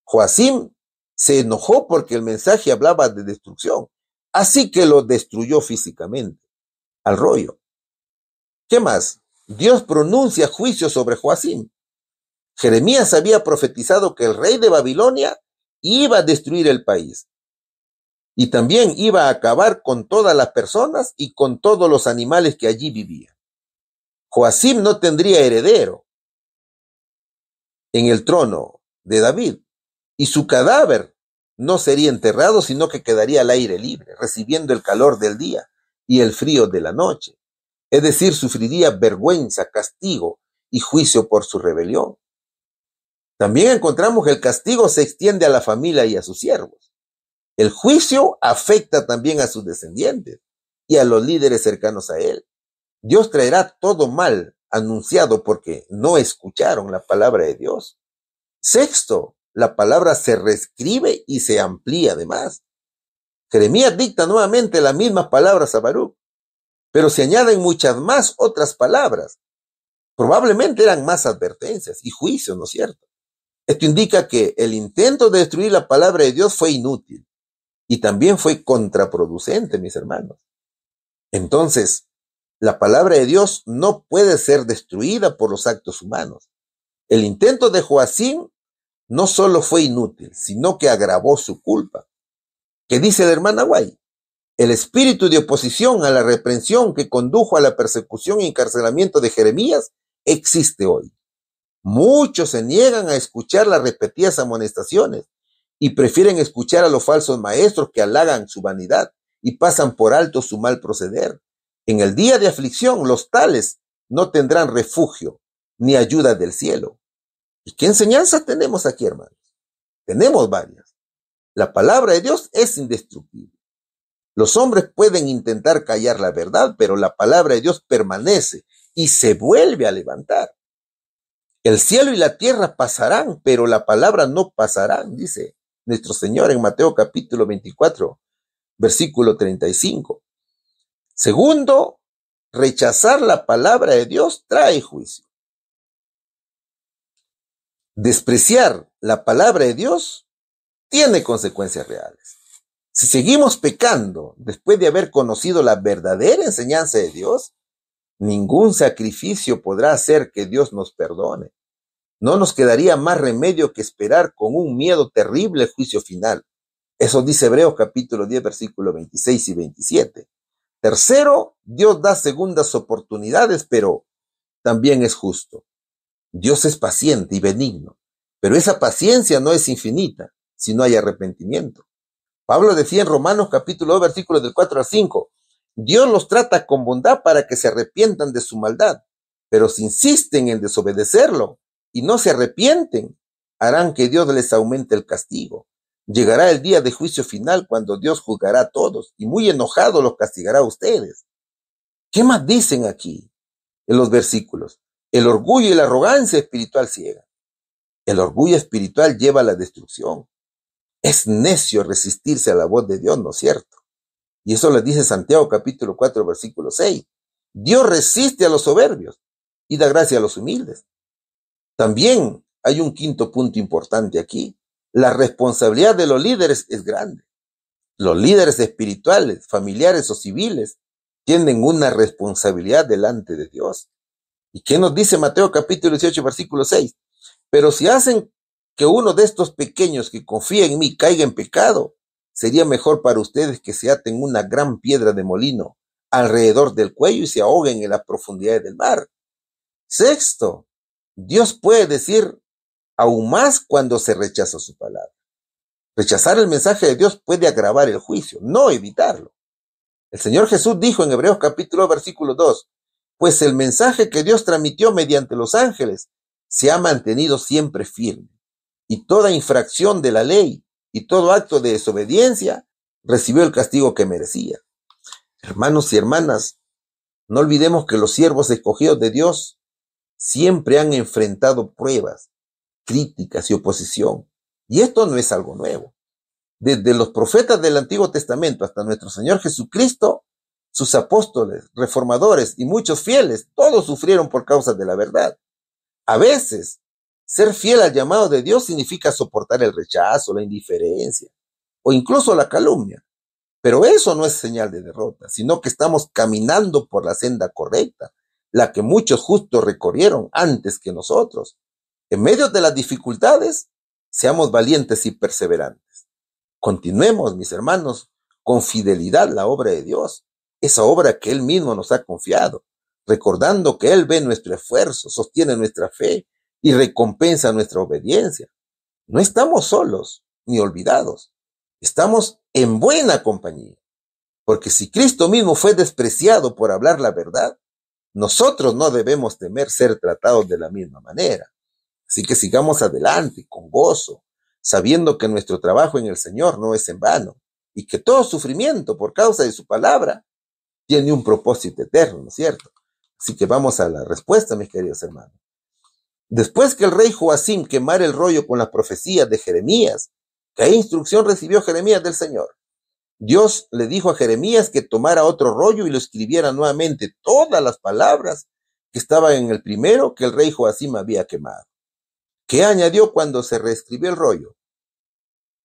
Joacim se enojó porque el mensaje hablaba de destrucción, así que lo destruyó físicamente, al rollo. ¿Qué más? Dios pronuncia juicio sobre Joacim. Jeremías había profetizado que el rey de Babilonia iba a destruir el país y también iba a acabar con todas las personas y con todos los animales que allí vivían. Joacim no tendría heredero en el trono de David y su cadáver no sería enterrado, sino que quedaría al aire libre, recibiendo el calor del día y el frío de la noche. Es decir, sufriría vergüenza, castigo y juicio por su rebelión. También encontramos que el castigo se extiende a la familia y a sus siervos. El juicio afecta también a sus descendientes y a los líderes cercanos a él. Dios traerá todo mal anunciado porque no escucharon la palabra de Dios. Sexto, la palabra se reescribe y se amplía además. Jeremías dicta nuevamente las mismas palabras a Baruch, pero se añaden muchas más otras palabras. Probablemente eran más advertencias y juicios, ¿no es cierto? Esto indica que el intento de destruir la palabra de Dios fue inútil y también fue contraproducente, mis hermanos. Entonces, la palabra de Dios no puede ser destruida por los actos humanos. El intento de Joacim no solo fue inútil, sino que agravó su culpa. ¿Qué dice la hermana Guay? El espíritu de oposición a la reprensión que condujo a la persecución y encarcelamiento de Jeremías existe hoy. Muchos se niegan a escuchar las repetidas amonestaciones y prefieren escuchar a los falsos maestros que halagan su vanidad y pasan por alto su mal proceder. En el día de aflicción, los tales no tendrán refugio ni ayuda del cielo. ¿Y qué enseñanzas tenemos aquí, hermanos? Tenemos varias. La palabra de Dios es indestructible. Los hombres pueden intentar callar la verdad, pero la palabra de Dios permanece y se vuelve a levantar. El cielo y la tierra pasarán, pero la palabra no pasarán, dice nuestro Señor en Mateo capítulo 24, versículo 35. Segundo, rechazar la palabra de Dios trae juicio. Despreciar la palabra de Dios tiene consecuencias reales. Si seguimos pecando después de haber conocido la verdadera enseñanza de Dios, ningún sacrificio podrá hacer que Dios nos perdone. No nos quedaría más remedio que esperar con un miedo terrible el juicio final. Eso dice Hebreos capítulo 10, versículos 26 y 27. Tercero, Dios da segundas oportunidades, pero también es justo. Dios es paciente y benigno, pero esa paciencia no es infinita si no hay arrepentimiento. Pablo decía en Romanos capítulo 2, versículos del 4 al 5, Dios los trata con bondad para que se arrepientan de su maldad, pero si insisten en desobedecerlo y no se arrepienten, harán que Dios les aumente el castigo. Llegará el día de juicio final cuando Dios juzgará a todos y muy enojado los castigará a ustedes. ¿Qué más dicen aquí en los versículos? El orgullo y la arrogancia espiritual ciega. El orgullo espiritual lleva a la destrucción. Es necio resistirse a la voz de Dios, ¿no es cierto? Y eso le dice Santiago capítulo 4, versículo 6. Dios resiste a los soberbios y da gracia a los humildes. También hay un quinto punto importante aquí. La responsabilidad de los líderes es grande. Los líderes espirituales, familiares o civiles tienen una responsabilidad delante de Dios. ¿Y qué nos dice Mateo capítulo 18, versículo 6? Pero si hacen que uno de estos pequeños que confía en mí caiga en pecado, sería mejor para ustedes que se aten una gran piedra de molino alrededor del cuello y se ahoguen en las profundidades del mar. Sexto, Dios puede decir aún más cuando se rechaza su palabra. Rechazar el mensaje de Dios puede agravar el juicio, no evitarlo. El Señor Jesús dijo en Hebreos capítulo 2, versículo 2, pues el mensaje que Dios transmitió mediante los ángeles se ha mantenido siempre firme. y toda infracción de la ley y todo acto de desobediencia recibió el castigo que merecía. Hermanos y hermanas, no olvidemos que los siervos escogidos de Dios siempre han enfrentado pruebas, críticas y oposición. Y esto no es algo nuevo. Desde los profetas del Antiguo Testamento hasta nuestro Señor Jesucristo, sus apóstoles, reformadores y muchos fieles, todos sufrieron por causa de la verdad. A veces, ser fiel al llamado de Dios significa soportar el rechazo, la indiferencia o incluso la calumnia. Pero eso no es señal de derrota, sino que estamos caminando por la senda correcta, la que muchos justos recorrieron antes que nosotros. En medio de las dificultades, seamos valientes y perseverantes. Continuemos, mis hermanos, con fidelidad la obra de Dios, esa obra que Él mismo nos ha confiado, recordando que Él ve nuestro esfuerzo, sostiene nuestra fe y recompensa nuestra obediencia. No estamos solos ni olvidados, estamos en buena compañía, porque si Cristo mismo fue despreciado por hablar la verdad, nosotros no debemos temer ser tratados de la misma manera. Así que sigamos adelante con gozo, sabiendo que nuestro trabajo en el Señor no es en vano y que todo sufrimiento por causa de su palabra tiene un propósito eterno, ¿no es cierto? Así que vamos a la respuesta, mis queridos hermanos. Después que el rey Joacim quemara el rollo con las profecías de Jeremías, ¿qué instrucción recibió Jeremías del Señor? Dios le dijo a Jeremías que tomara otro rollo y lo escribiera nuevamente todas las palabras que estaban en el primero que el rey Joacim había quemado. ¿Qué añadió cuando se reescribió el rollo?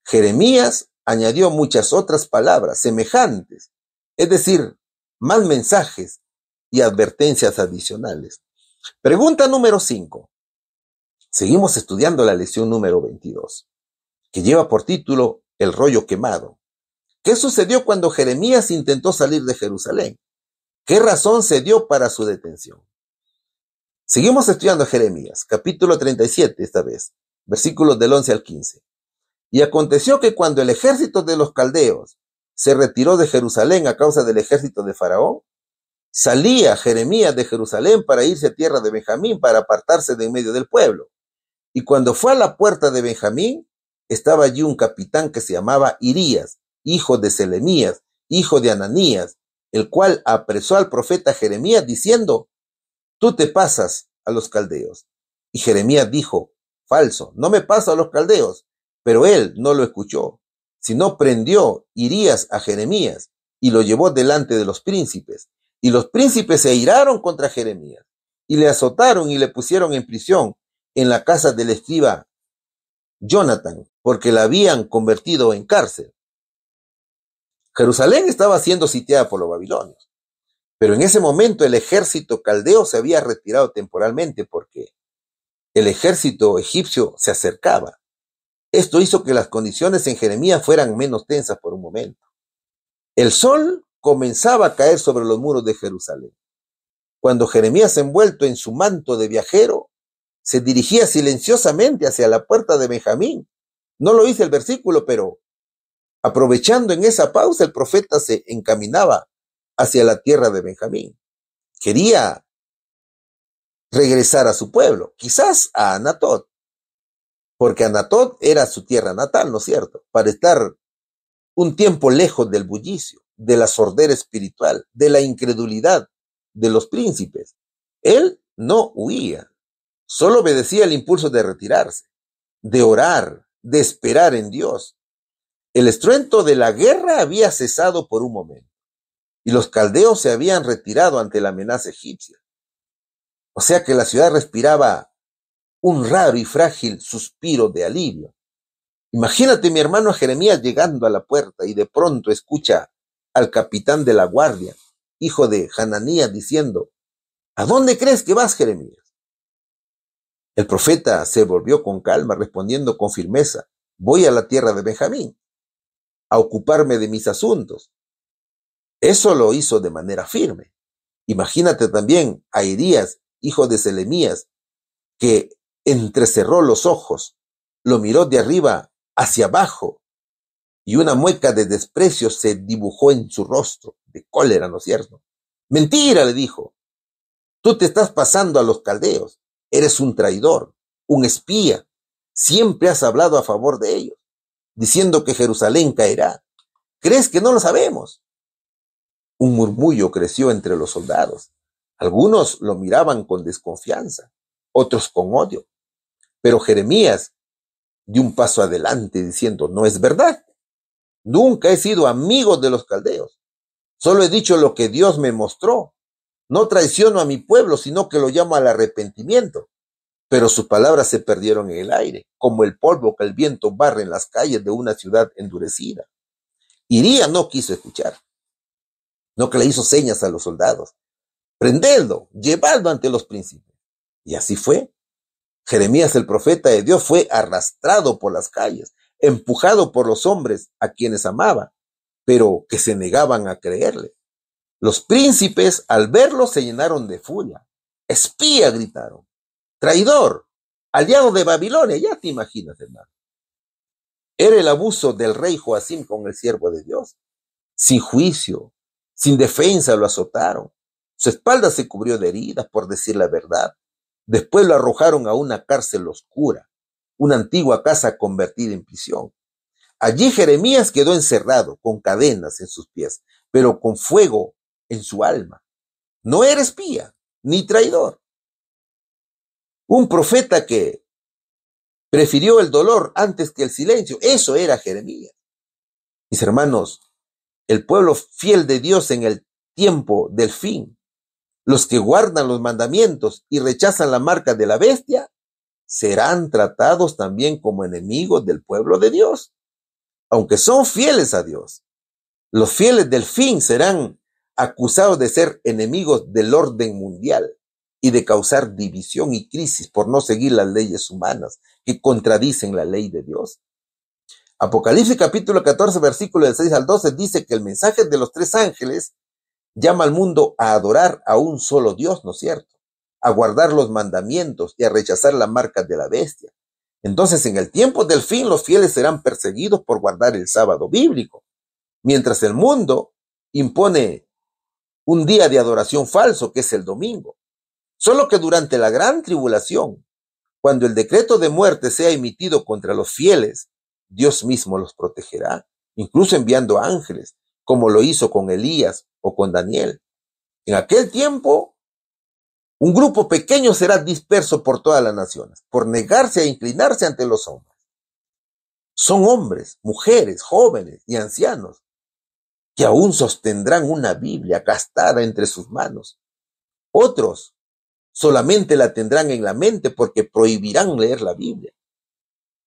Jeremías añadió muchas otras palabras semejantes, es decir, más mensajes y advertencias adicionales. Pregunta número 5. Seguimos estudiando la lección número 22, que lleva por título El rollo quemado. ¿Qué sucedió cuando Jeremías intentó salir de Jerusalén? ¿Qué razón se dio para su detención? Seguimos estudiando Jeremías, capítulo 37 esta vez, versículos del 11 al 15. Y aconteció que cuando el ejército de los caldeos se retiró de Jerusalén a causa del ejército de Faraón, salía Jeremías de Jerusalén para irse a tierra de Benjamín para apartarse de en medio del pueblo. Y cuando fue a la puerta de Benjamín, estaba allí un capitán que se llamaba Irías, hijo de Selemías, hijo de Ananías, el cual apresó al profeta Jeremías diciendo: tú te pasas a los caldeos. Y Jeremías dijo: falso, no me paso a los caldeos. Pero él no lo escuchó, sino prendió Irías a Jeremías y lo llevó delante de los príncipes. Y los príncipes se airaron contra Jeremías y le azotaron y le pusieron en prisión en la casa del escriba Jonatán, porque la habían convertido en cárcel. Jerusalén estaba siendo sitiada por los babilonios, pero en ese momento el ejército caldeo se había retirado temporalmente porque el ejército egipcio se acercaba. Esto hizo que las condiciones en Jeremías fueran menos tensas por un momento. El sol comenzaba a caer sobre los muros de Jerusalén, cuando Jeremías, envuelto en su manto de viajero, se dirigía silenciosamente hacia la puerta de Benjamín. No lo dice el versículo, pero aprovechando en esa pausa, el profeta se encaminaba hacia la tierra de Benjamín. Quería regresar a su pueblo, quizás a Anatot, porque Anatot era su tierra natal, ¿no es cierto? Para estar un tiempo lejos del bullicio, de la sordera espiritual, de la incredulidad de los príncipes. Él no huía, solo obedecía el impulso de retirarse, de orar, de esperar en Dios. El estruendo de la guerra había cesado por un momento y los caldeos se habían retirado ante la amenaza egipcia. O sea que la ciudad respiraba un raro y frágil suspiro de alivio. Imagínate, mi hermano, a Jeremías llegando a la puerta y de pronto escucha al capitán de la guardia, hijo de Hananías, diciendo: ¿a dónde crees que vas, Jeremías? El profeta se volvió con calma, respondiendo con firmeza: voy a la tierra de Benjamín, a ocuparme de mis asuntos. Eso lo hizo de manera firme. Imagínate también a Irías, hijo de Selemías, que entrecerró los ojos, lo miró de arriba hacia abajo y una mueca de desprecio se dibujó en su rostro, de cólera, ¿no es cierto? Mentira, le dijo, tú te estás pasando a los caldeos, eres un traidor, un espía. Siempre has hablado a favor de ellos, diciendo que Jerusalén caerá. ¿Crees que no lo sabemos? Un murmullo creció entre los soldados. Algunos lo miraban con desconfianza, otros con odio. Pero Jeremías dio un paso adelante diciendo, no es verdad. Nunca he sido amigo de los caldeos. Solo he dicho lo que Dios me mostró. No traiciono a mi pueblo, sino que lo llamo al arrepentimiento. Pero sus palabras se perdieron en el aire, como el polvo que el viento barre en las calles de una ciudad endurecida. Iría no quiso escuchar, no que le hizo señas a los soldados. Prendedlo, llevadlo ante los príncipes. Y así fue. Jeremías, el profeta de Dios, fue arrastrado por las calles, empujado por los hombres a quienes amaba, pero que se negaban a creerle. Los príncipes, al verlo, se llenaron de furia. Espía, gritaron. Traidor, aliado de Babilonia, ya te imaginas, hermano. Era el abuso del rey Joacim con el siervo de Dios. Sin juicio, sin defensa lo azotaron. Su espalda se cubrió de heridas por decir la verdad. Después lo arrojaron a una cárcel oscura, una antigua casa convertida en prisión. Allí Jeremías quedó encerrado, con cadenas en sus pies, pero con fuego en su alma. No era espía, ni traidor. Un profeta que prefirió el dolor antes que el silencio. Eso era Jeremías. Mis hermanos, el pueblo fiel de Dios en el tiempo del fin, los que guardan los mandamientos y rechazan la marca de la bestia, serán tratados también como enemigos del pueblo de Dios, aunque son fieles a Dios. Los fieles del fin serán acusados de ser enemigos del orden mundial y de causar división y crisis por no seguir las leyes humanas que contradicen la ley de Dios. Apocalipsis capítulo 14, versículo del 6 al 12 dice que el mensaje de los tres ángeles llama al mundo a adorar a un solo Dios, ¿no es cierto? A guardar los mandamientos y a rechazar la marca de la bestia. Entonces, en el tiempo del fin, los fieles serán perseguidos por guardar el sábado bíblico, mientras el mundo impone un día de adoración falso, que es el domingo. Solo que durante la gran tribulación, cuando el decreto de muerte sea emitido contra los fieles, Dios mismo los protegerá, incluso enviando ángeles, como lo hizo con Elías o con Daniel. En aquel tiempo, un grupo pequeño será disperso por todas las naciones, por negarse a inclinarse ante los hombres. Son hombres, mujeres, jóvenes y ancianos, que aún sostendrán una Biblia gastada entre sus manos. Otros solamente la tendrán en la mente porque prohibirán leer la Biblia.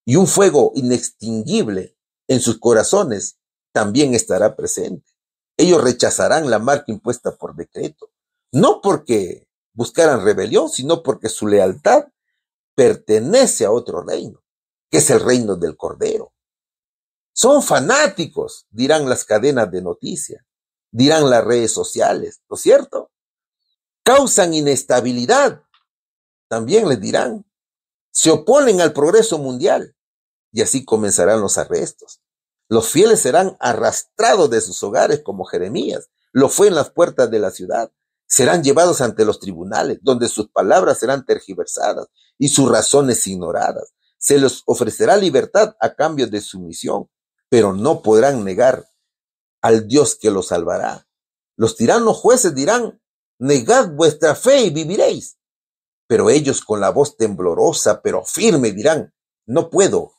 Y un fuego inextinguible en sus corazones también estará presente. Ellos rechazarán la marca impuesta por decreto, no porque buscaran rebelión, sino porque su lealtad pertenece a otro reino, que es el reino del Cordero. Son fanáticos, dirán las cadenas de noticias, dirán las redes sociales, ¿no es cierto? Causan inestabilidad, también les dirán. Se oponen al progreso mundial y así comenzarán los arrestos. Los fieles serán arrastrados de sus hogares como Jeremías lo fue en las puertas de la ciudad. Serán llevados ante los tribunales, donde sus palabras serán tergiversadas y sus razones ignoradas. Se les ofrecerá libertad a cambio de sumisión, pero no podrán negar al Dios que los salvará. Los tiranos jueces dirán, negad vuestra fe y viviréis. Pero ellos con la voz temblorosa pero firme dirán, no puedo.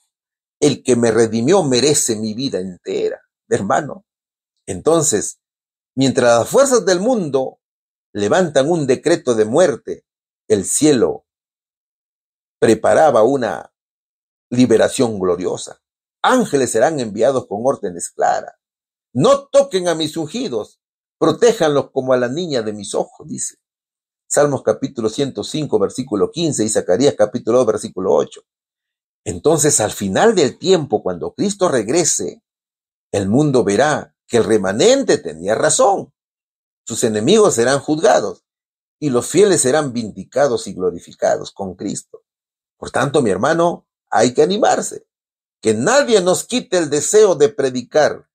El que me redimió merece mi vida entera. Hermano, entonces, mientras las fuerzas del mundo levantan un decreto de muerte, el cielo preparaba una liberación gloriosa. Ángeles serán enviados con órdenes claras. No toquen a mis ungidos, protéjanlos como a la niña de mis ojos, dice. Salmos capítulo 105, versículo 15 y Zacarías capítulo 2, versículo 8. Entonces, al final del tiempo, cuando Cristo regrese, el mundo verá que el remanente tenía razón. Sus enemigos serán juzgados y los fieles serán vindicados y glorificados con Cristo. Por tanto, mi hermano, hay que animarse. Que nadie nos quite el deseo de predicar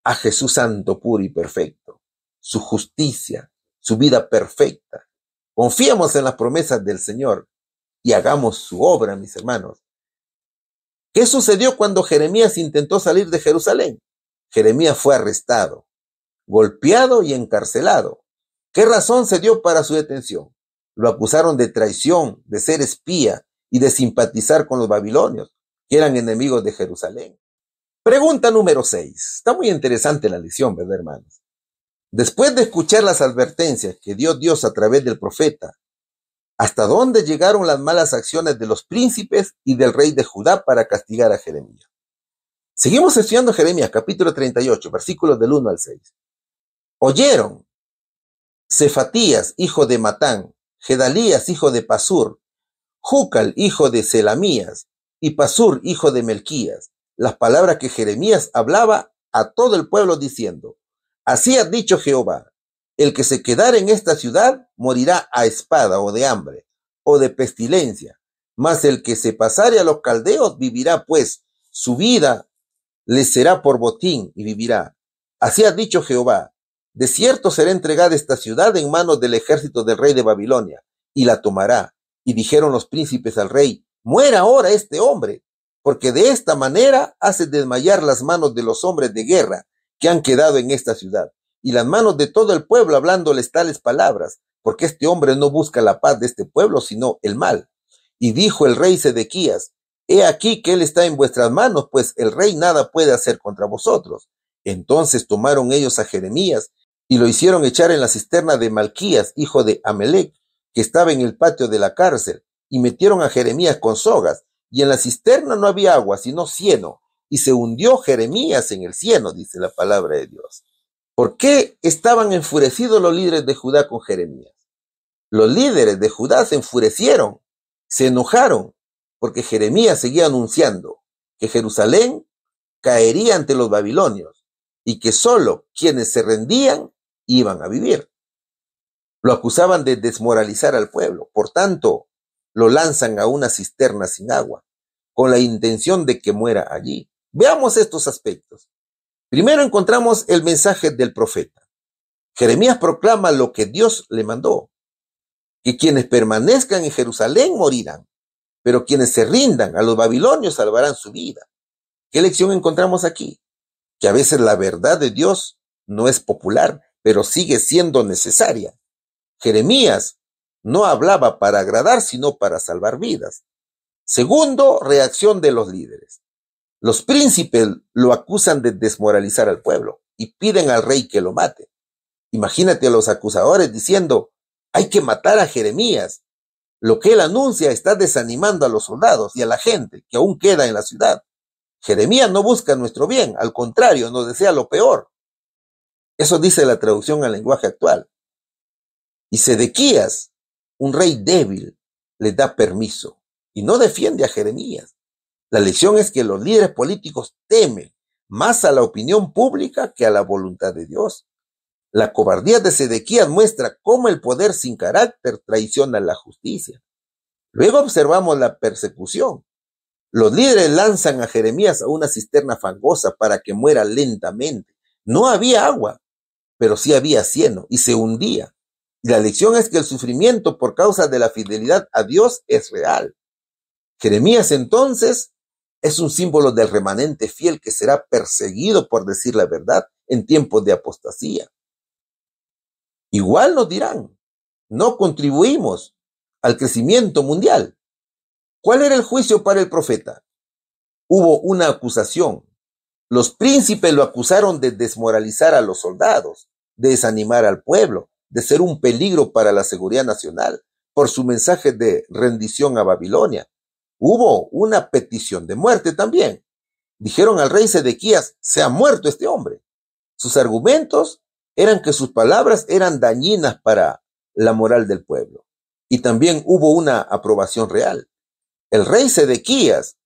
a Jesús santo, puro y perfecto, su justicia, su vida perfecta. Confiemos en las promesas del Señor y hagamos su obra, mis hermanos. ¿Qué sucedió cuando Jeremías intentó salir de Jerusalén? Jeremías fue arrestado, golpeado y encarcelado. ¿Qué razón se dio para su detención? Lo acusaron de traición, de ser espía y de simpatizar con los babilonios, que eran enemigos de Jerusalén. Pregunta número 6. Está muy interesante la lección, ¿verdad, hermanos? Después de escuchar las advertencias que dio Dios a través del profeta, ¿hasta dónde llegaron las malas acciones de los príncipes y del rey de Judá para castigar a Jeremías? Seguimos estudiando Jeremías, capítulo 38, versículos del 1 al 6. Oyeron Cefatías, hijo de Matán, Gedalías, hijo de Pasur, Júcal, hijo de Selamías, y Pasur, hijo de Melquías, las palabras que Jeremías hablaba a todo el pueblo diciendo: así ha dicho Jehová, el que se quedare en esta ciudad morirá a espada o de hambre o de pestilencia, mas el que se pasare a los caldeos vivirá, pues su vida le será por botín y vivirá. Así ha dicho Jehová, de cierto será entregada esta ciudad en manos del ejército del rey de Babilonia, y la tomará. Y dijeron los príncipes al rey: muera ahora este hombre, porque de esta manera hace desmayar las manos de los hombres de guerra que han quedado en esta ciudad, y las manos de todo el pueblo hablándoles tales palabras, porque este hombre no busca la paz de este pueblo, sino el mal. Y dijo el rey Sedequías: he aquí que él está en vuestras manos, pues el rey nada puede hacer contra vosotros. Entonces tomaron ellos a Jeremías y lo hicieron echar en la cisterna de Malquías, hijo de Amelec, que estaba en el patio de la cárcel, y metieron a Jeremías con sogas, y en la cisterna no había agua, sino cieno, y se hundió Jeremías en el cieno, dice la palabra de Dios. ¿Por qué estaban enfurecidos los líderes de Judá con Jeremías? Los líderes de Judá se enfurecieron, se enojaron, porque Jeremías seguía anunciando que Jerusalén caería ante los babilonios y que solo quienes se rendían iban a vivir. Lo acusaban de desmoralizar al pueblo, por tanto, lo lanzan a una cisterna sin agua, con la intención de que muera allí. Veamos estos aspectos. Primero encontramos el mensaje del profeta. Jeremías proclama lo que Dios le mandó, que quienes permanezcan en Jerusalén morirán, pero quienes se rindan a los babilonios salvarán su vida. ¿Qué lección encontramos aquí? Que a veces la verdad de Dios no es popular, pero sigue siendo necesaria. Jeremías no hablaba para agradar, sino para salvar vidas. Segundo, reacción de los líderes. Los príncipes lo acusan de desmoralizar al pueblo y piden al rey que lo mate. Imagínate a los acusadores diciendo: hay que matar a Jeremías. Lo que él anuncia está desanimando a los soldados y a la gente que aún queda en la ciudad. Jeremías no busca nuestro bien, al contrario, nos desea lo peor. Eso dice la traducción al lenguaje actual. Y Sedequías, un rey débil, le da permiso y no defiende a Jeremías. La lección es que los líderes políticos temen más a la opinión pública que a la voluntad de Dios. La cobardía de Sedequías muestra cómo el poder sin carácter traiciona la justicia. Luego observamos la persecución. Los líderes lanzan a Jeremías a una cisterna fangosa para que muera lentamente. No había agua, pero sí había cieno y se hundía. Y la lección es que el sufrimiento por causa de la fidelidad a Dios es real. Jeremías entonces es un símbolo del remanente fiel que será perseguido por decir la verdad en tiempos de apostasía. Igual nos dirán: no contribuimos al crecimiento mundial. ¿Cuál era el juicio para el profeta? Hubo una acusación. Los príncipes lo acusaron de desmoralizar a los soldados, de desanimar al pueblo, de ser un peligro para la seguridad nacional, por su mensaje de rendición a Babilonia. Hubo una petición de muerte también. Dijeron al rey Sedequías: se ha muerto este hombre. Sus argumentos eran que sus palabras eran dañinas para la moral del pueblo. Y también hubo una aprobación real. El rey Sedequías,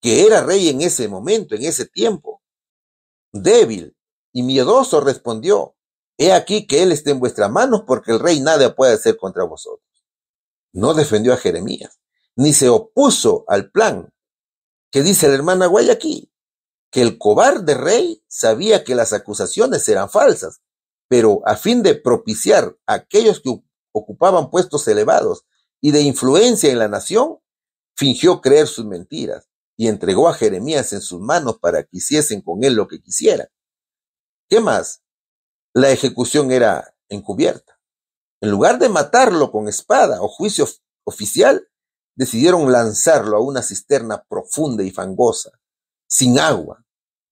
que era rey en ese momento, en ese tiempo, débil y miedoso, respondió: he aquí que él está en vuestras manos, porque el rey nada puede hacer contra vosotros. No defendió a Jeremías, ni se opuso al plan que dice la hermana Guayaquil, que el cobarde rey sabía que las acusaciones eran falsas, pero a fin de propiciar a aquellos que ocupaban puestos elevados y de influencia en la nación, fingió creer sus mentiras y entregó a Jeremías en sus manos para que hiciesen con él lo que quisieran. ¿Qué más? La ejecución era encubierta. En lugar de matarlo con espada o juicio oficial, decidieron lanzarlo a una cisterna profunda y fangosa, sin agua.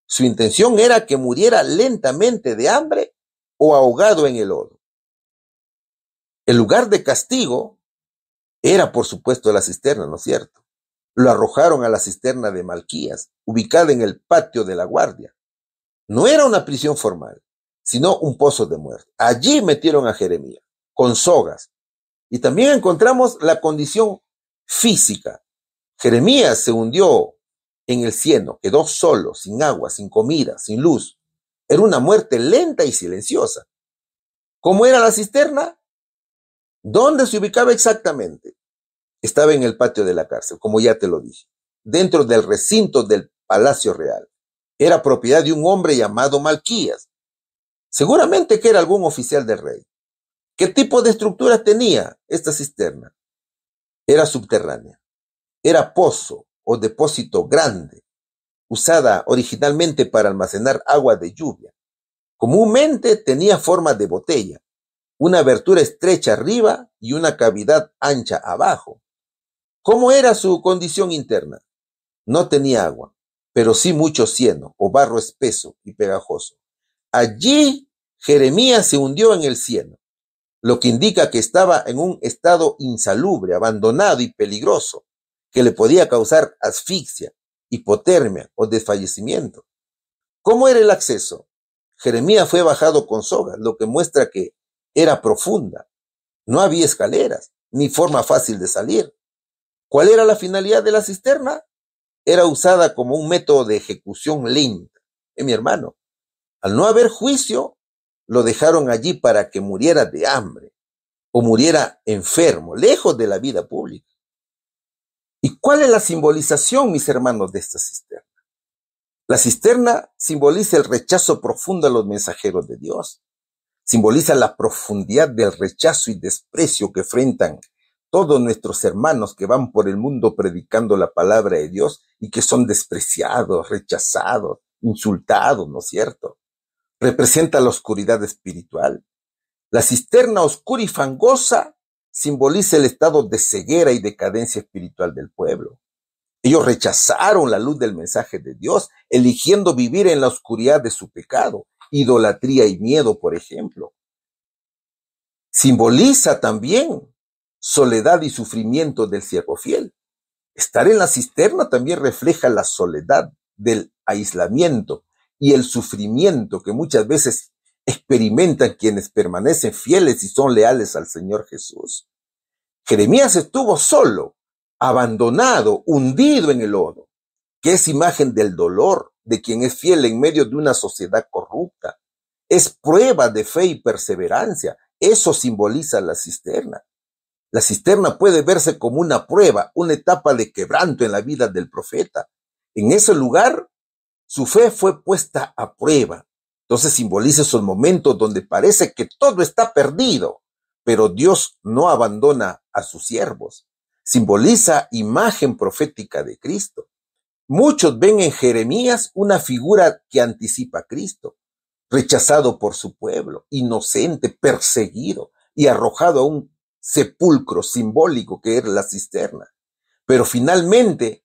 Su intención era que muriera lentamente de hambre o ahogado en el lodo. El lugar de castigo era, por supuesto, la cisterna, ¿no es cierto? Lo arrojaron a la cisterna de Malquías, ubicada en el patio de la guardia. No era una prisión formal, sino un pozo de muerte. Allí metieron a Jeremías, con sogas. Y también encontramos la condición física. Jeremías se hundió en el cieno, quedó solo, sin agua, sin comida, sin luz. Era una muerte lenta y silenciosa. ¿Cómo era la cisterna? ¿Dónde se ubicaba exactamente? Estaba en el patio de la cárcel, como ya te lo dije, dentro del recinto del Palacio Real. Era propiedad de un hombre llamado Malquías. Seguramente que era algún oficial del rey. ¿Qué tipo de estructura tenía esta cisterna? Era subterránea. Era pozo o depósito grande, usada originalmente para almacenar agua de lluvia. Comúnmente tenía forma de botella, una abertura estrecha arriba y una cavidad ancha abajo. ¿Cómo era su condición interna? No tenía agua, pero sí mucho cieno o barro espeso y pegajoso. Allí Jeremías se hundió en el cieno, lo que indica que estaba en un estado insalubre, abandonado y peligroso, que le podía causar asfixia, hipotermia o desfallecimiento. ¿Cómo era el acceso? Jeremías fue bajado con sogas, lo que muestra que era profunda. No había escaleras, ni forma fácil de salir. ¿Cuál era la finalidad de la cisterna? Era usada como un método de ejecución lenta. Mi hermano, al no haber juicio, lo dejaron allí para que muriera de hambre o muriera enfermo, lejos de la vida pública. ¿Y cuál es la simbolización, mis hermanos, de esta cisterna? La cisterna simboliza el rechazo profundo a los mensajeros de Dios. Simboliza la profundidad del rechazo y desprecio que enfrentan todos nuestros hermanos que van por el mundo predicando la palabra de Dios y que son despreciados, rechazados, insultados, ¿no es cierto? Representa la oscuridad espiritual. La cisterna oscura y fangosa simboliza el estado de ceguera y decadencia espiritual del pueblo. Ellos rechazaron la luz del mensaje de Dios, eligiendo vivir en la oscuridad de su pecado, idolatría y miedo, por ejemplo. Simboliza también soledad y sufrimiento del siervo fiel. Estar en la cisterna también refleja la soledad del aislamiento y el sufrimiento que muchas veces experimentan quienes permanecen fieles y son leales al Señor Jesús. Jeremías estuvo solo, abandonado, hundido en el lodo, que es imagen del dolor de quien es fiel en medio de una sociedad corrupta. Es prueba de fe y perseverancia. Eso simboliza la cisterna. La cisterna puede verse como una prueba, una etapa de quebranto en la vida del profeta. En ese lugar, su fe fue puesta a prueba. Entonces simboliza esos momentos donde parece que todo está perdido, pero Dios no abandona a sus siervos. Simboliza imagen profética de Cristo. Muchos ven en Jeremías una figura que anticipa a Cristo, rechazado por su pueblo, inocente, perseguido y arrojado a un sepulcro simbólico que era la cisterna. Pero finalmente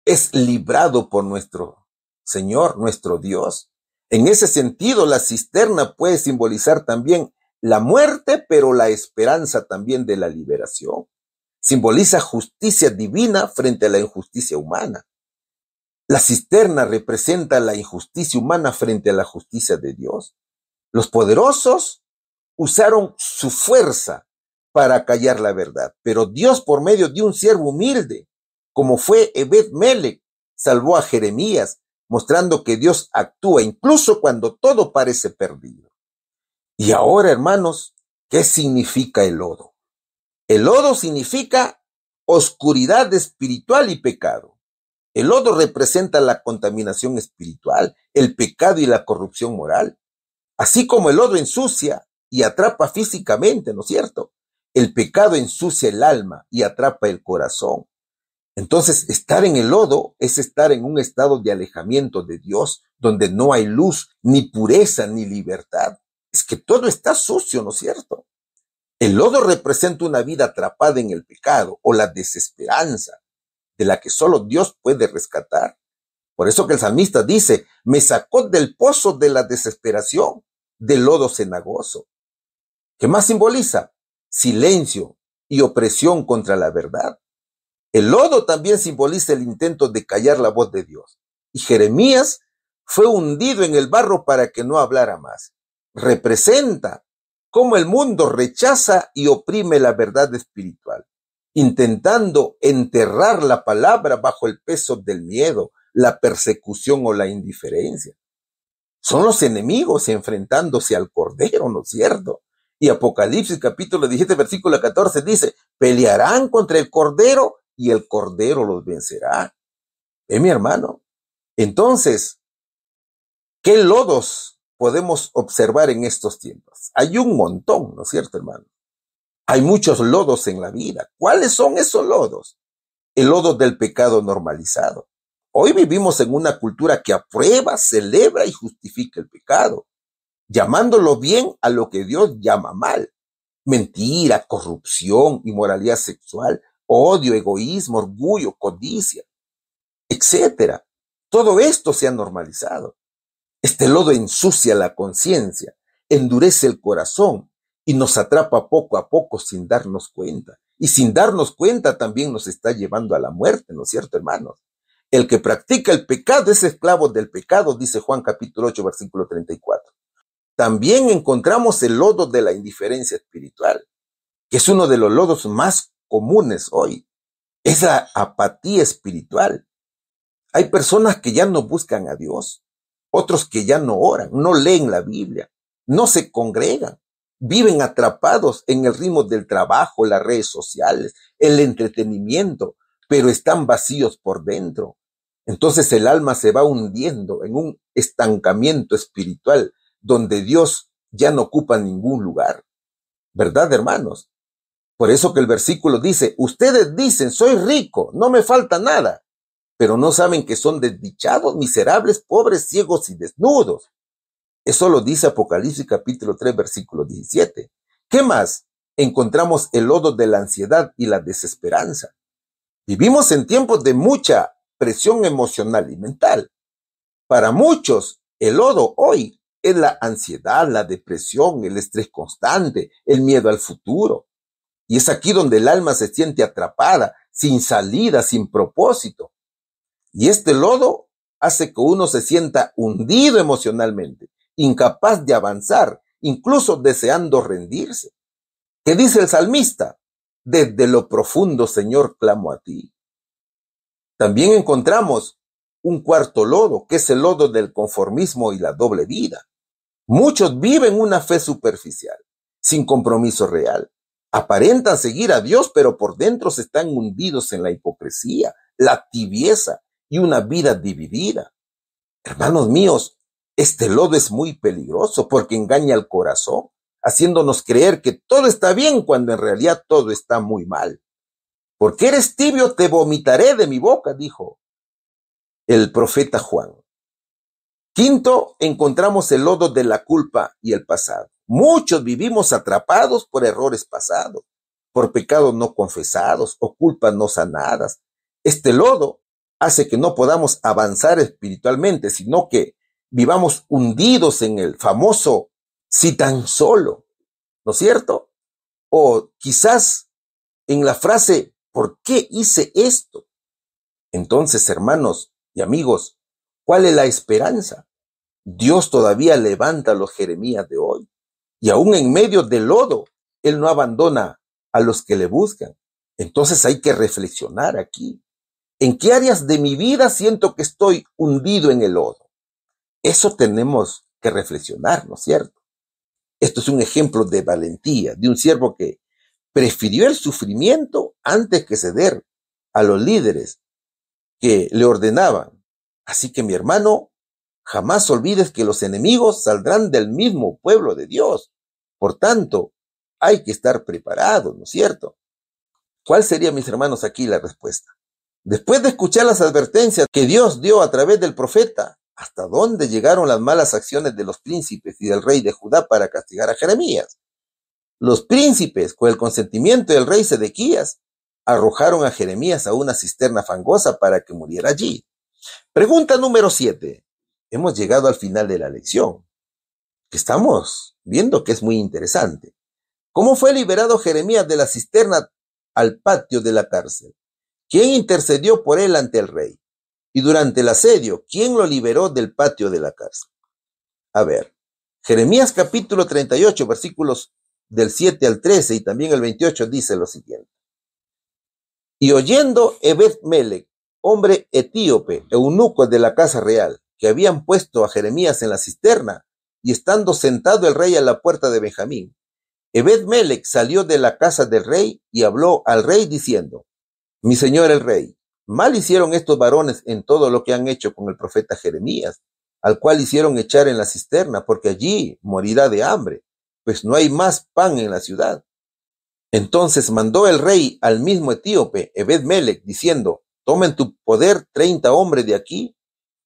es librado por nuestro Señor, nuestro Dios. En ese sentido, la cisterna puede simbolizar también la muerte, pero la esperanza también de la liberación. Simboliza justicia divina frente a la injusticia humana. La cisterna representa la injusticia humana frente a la justicia de Dios. Los poderosos usaron su fuerza para callar la verdad, pero Dios, por medio de un siervo humilde, como fue Ebed-Melech, salvó a Jeremías, mostrando que Dios actúa incluso cuando todo parece perdido. Y ahora, hermanos, ¿qué significa el lodo? El lodo significa oscuridad espiritual y pecado. El lodo representa la contaminación espiritual, el pecado y la corrupción moral. Así como el lodo ensucia y atrapa físicamente, ¿no es cierto? El pecado ensucia el alma y atrapa el corazón. Entonces, estar en el lodo es estar en un estado de alejamiento de Dios, donde no hay luz, ni pureza, ni libertad. Es que todo está sucio, ¿no es cierto? El lodo representa una vida atrapada en el pecado o la desesperanza, de la que solo Dios puede rescatar. Por eso que el salmista dice, me sacó del pozo de la desesperación, del lodo cenagoso. ¿Qué más simboliza? Silencio y opresión contra la verdad. El lodo también simboliza el intento de callar la voz de Dios. Y Jeremías fue hundido en el barro para que no hablara más. Representa cómo el mundo rechaza y oprime la verdad espiritual, intentando enterrar la palabra bajo el peso del miedo, la persecución o la indiferencia. Son los enemigos enfrentándose al Cordero, ¿no es cierto? Y Apocalipsis capítulo 17, versículo 14 dice, pelearán contra el Cordero y el Cordero los vencerá. Mi hermano. Entonces, ¿qué lodos podemos observar en estos tiempos? Hay un montón, ¿no es cierto, hermano? Hay muchos lodos en la vida. ¿Cuáles son esos lodos? El lodo del pecado normalizado. Hoy vivimos en una cultura que aprueba, celebra y justifica el pecado, llamándolo bien a lo que Dios llama mal. Mentira, corrupción, inmoralidad sexual, odio, egoísmo, orgullo, codicia, etcétera. Todo esto se ha normalizado. Este lodo ensucia la conciencia, endurece el corazón y nos atrapa poco a poco sin darnos cuenta. Y sin darnos cuenta también nos está llevando a la muerte, ¿no es cierto, hermanos? El que practica el pecado es esclavo del pecado, dice Juan capítulo 8, versículo 34. También encontramos el lodo de la indiferencia espiritual, que es uno de los lodos más comunes hoy. Es la apatía espiritual. Hay personas que ya no buscan a Dios, otros que ya no oran, no leen la Biblia, no se congregan, viven atrapados en el ritmo del trabajo, las redes sociales, el entretenimiento, pero están vacíos por dentro. Entonces el alma se va hundiendo en un estancamiento espiritual donde Dios ya no ocupa ningún lugar. ¿Verdad, hermanos? Por eso que el versículo dice, ustedes dicen, soy rico, no me falta nada, pero no saben que son desdichados, miserables, pobres, ciegos y desnudos. Eso lo dice Apocalipsis capítulo 3, versículo 17. ¿Qué más? Encontramos el lodo de la ansiedad y la desesperanza. Vivimos en tiempos de mucha presión emocional y mental. Para muchos, el lodo hoy es la ansiedad, la depresión, el estrés constante, el miedo al futuro. Y es aquí donde el alma se siente atrapada, sin salida, sin propósito. Y este lodo hace que uno se sienta hundido emocionalmente, incapaz de avanzar, incluso deseando rendirse. ¿Qué dice el salmista? Desde lo profundo, Señor, clamo a ti. También encontramos un cuarto lodo, que es el lodo del conformismo y la doble vida. Muchos viven una fe superficial, sin compromiso real. Aparentan seguir a Dios, pero por dentro se están hundidos en la hipocresía, la tibieza y una vida dividida. Hermanos míos, este lodo es muy peligroso porque engaña al corazón, haciéndonos creer que todo está bien cuando en realidad todo está muy mal. Porque eres tibio, te vomitaré de mi boca, dijo el profeta Juan. Quinto, encontramos el lodo de la culpa y el pasado. Muchos vivimos atrapados por errores pasados, por pecados no confesados o culpas no sanadas. Este lodo hace que no podamos avanzar espiritualmente, sino que vivamos hundidos en el famoso si tan solo, ¿no es cierto? O quizás en la frase, ¿por qué hice esto? Entonces, hermanos y amigos, ¿cuál es la esperanza? Dios todavía levanta a los Jeremías de hoy. Y aún en medio del lodo, Él no abandona a los que le buscan. Entonces hay que reflexionar aquí. ¿En qué áreas de mi vida siento que estoy hundido en el lodo? Eso tenemos que reflexionar, ¿no es cierto? Esto es un ejemplo de valentía, de un siervo que prefirió el sufrimiento antes que ceder a los líderes que le ordenaban. Así que mi hermano, jamás olvides que los enemigos saldrán del mismo pueblo de Dios. Por tanto, hay que estar preparados, ¿no es cierto? ¿Cuál sería, mis hermanos, aquí la respuesta? Después de escuchar las advertencias que Dios dio a través del profeta, ¿hasta dónde llegaron las malas acciones de los príncipes y del rey de Judá para castigar a Jeremías? Los príncipes, con el consentimiento del rey Sedequías, arrojaron a Jeremías a una cisterna fangosa para que muriera allí. Pregunta número 7. Hemos llegado al final de la lección, que estamos viendo que es muy interesante. ¿Cómo fue liberado Jeremías de la cisterna al patio de la cárcel? ¿Quién intercedió por él ante el rey? Y durante el asedio, ¿quién lo liberó del patio de la cárcel? A ver, Jeremías capítulo 38, versículos del 7 al 13 y también el 28 dice lo siguiente. Y oyendo Ebed-Melech, hombre etíope, eunuco de la casa real, que habían puesto a Jeremías en la cisterna, y estando sentado el rey a la puerta de Benjamín, Ebed-Melech salió de la casa del rey y habló al rey diciendo: Mi señor el rey, mal hicieron estos varones en todo lo que han hecho con el profeta Jeremías, al cual hicieron echar en la cisterna, porque allí morirá de hambre, pues no hay más pan en la ciudad. Entonces mandó el rey al mismo etíope, Ebed-Melech, diciendo: Toma en tu poder 30 hombres de aquí,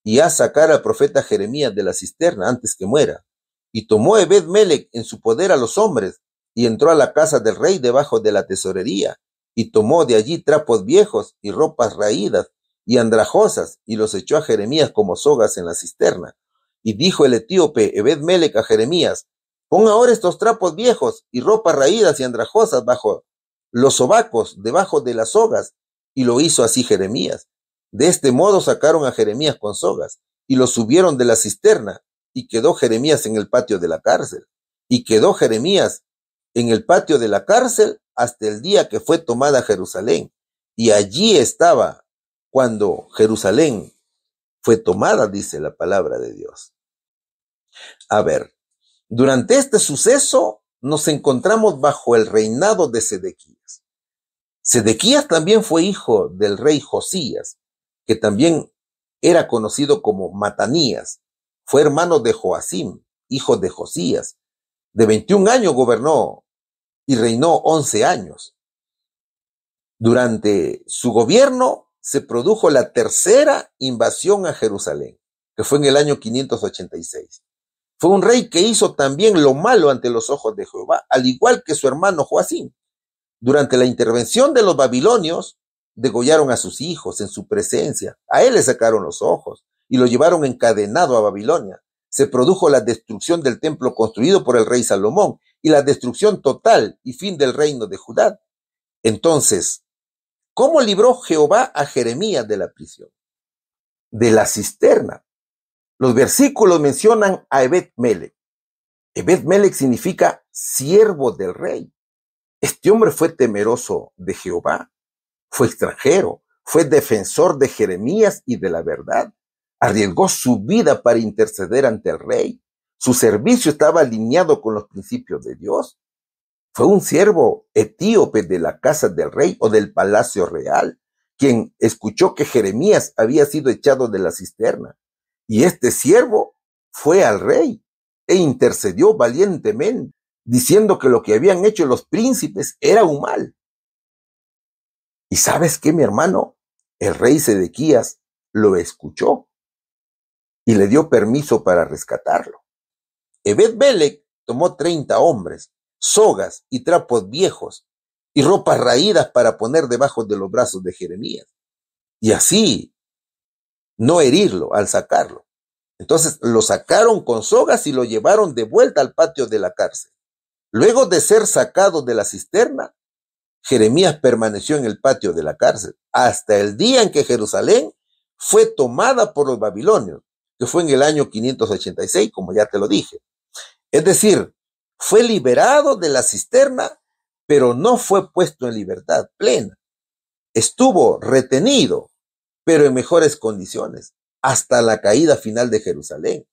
y haz sacar al profeta Jeremías de la cisterna antes que muera. Y tomó Ebed-Melech en su poder a los hombres, y entró a la casa del rey debajo de la tesorería, y tomó de allí trapos viejos y ropas raídas y andrajosas, y los echó a Jeremías como sogas en la cisterna. Y dijo el etíope Ebed-Melech a Jeremías: Pon ahora estos trapos viejos y ropas raídas y andrajosas bajo los sobacos, debajo de las sogas. Y lo hizo así Jeremías. De este modo sacaron a Jeremías con sogas, y lo subieron de la cisterna, y quedó Jeremías en el patio de la cárcel. Y quedó Jeremías en el patio de la cárcel hasta el día que fue tomada Jerusalén. Y allí estaba cuando Jerusalén fue tomada, dice la palabra de Dios. A ver, durante este suceso nos encontramos bajo el reinado de Sedequías. Sedequías también fue hijo del rey Josías, que también era conocido como Matanías. Fue hermano de Joacim, hijo de Josías. De 21 años gobernó y reinó 11 años. Durante su gobierno se produjo la tercera invasión a Jerusalén, que fue en el año 586. Fue un rey que hizo también lo malo ante los ojos de Jehová, al igual que su hermano Joacim. Durante la intervención de los babilonios, degollaron a sus hijos en su presencia. A él le sacaron los ojos y lo llevaron encadenado a Babilonia. Se produjo la destrucción del templo construido por el rey Salomón y la destrucción total y fin del reino de Judá. Entonces, ¿cómo libró Jehová a Jeremías de la prisión? De la cisterna. Los versículos mencionan a Ebed-Melech. Ebed-Melech significa siervo del rey. Este hombre fue temeroso de Jehová, fue extranjero, fue defensor de Jeremías y de la verdad. Arriesgó su vida para interceder ante el rey. Su servicio estaba alineado con los principios de Dios. Fue un siervo etíope de la casa del rey o del palacio real, quien escuchó que Jeremías había sido echado de la cisterna. Y este siervo fue al rey e intercedió valientemente, diciendo que lo que habían hecho los príncipes era un mal. ¿Y sabes qué, mi hermano? El rey Sedequías lo escuchó y le dio permiso para rescatarlo. Ebed-Melech tomó 30 hombres, sogas y trapos viejos y ropas raídas para poner debajo de los brazos de Jeremías, y así no herirlo al sacarlo. Entonces lo sacaron con sogas y lo llevaron de vuelta al patio de la cárcel. Luego de ser sacado de la cisterna, Jeremías permaneció en el patio de la cárcel hasta el día en que Jerusalén fue tomada por los babilonios, que fue en el año 586, como ya te lo dije. Es decir, fue liberado de la cisterna, pero no fue puesto en libertad plena. Estuvo retenido, pero en mejores condiciones, hasta la caída final de Jerusalén.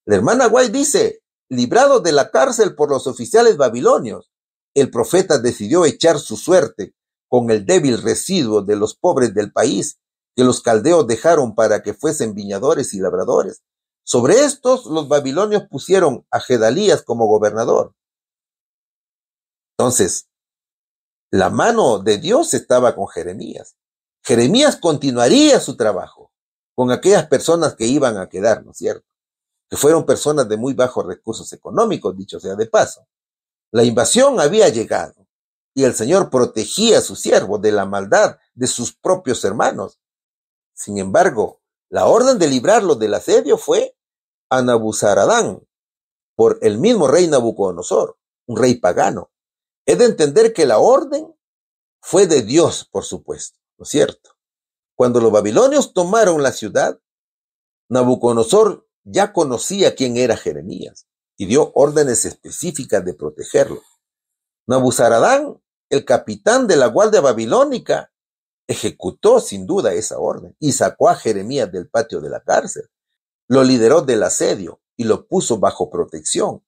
La hermana White dice: librado de la cárcel por los oficiales babilonios, el profeta decidió echar su suerte con el débil residuo de los pobres del país que los caldeos dejaron para que fuesen viñadores y labradores. Sobre estos, los babilonios pusieron a Gedalías como gobernador. Entonces, la mano de Dios estaba con Jeremías. Jeremías continuaría su trabajo con aquellas personas que iban a quedar, ¿no es cierto? Que fueron personas de muy bajos recursos económicos, dicho sea de paso. La invasión había llegado y el Señor protegía a sus siervos de la maldad de sus propios hermanos. Sin embargo, la orden de librarlos del asedio fue a Nabuzaradán por el mismo rey Nabucodonosor, un rey pagano. Es de entender que la orden fue de Dios, por supuesto, ¿no es cierto? Cuando los babilonios tomaron la ciudad, Nabucodonosor ya conocía quién era Jeremías y dio órdenes específicas de protegerlo. Nabuzaradán, el capitán de la guardia babilónica, ejecutó sin duda esa orden y sacó a Jeremías del patio de la cárcel. Lo lideró del asedio y lo puso bajo protección.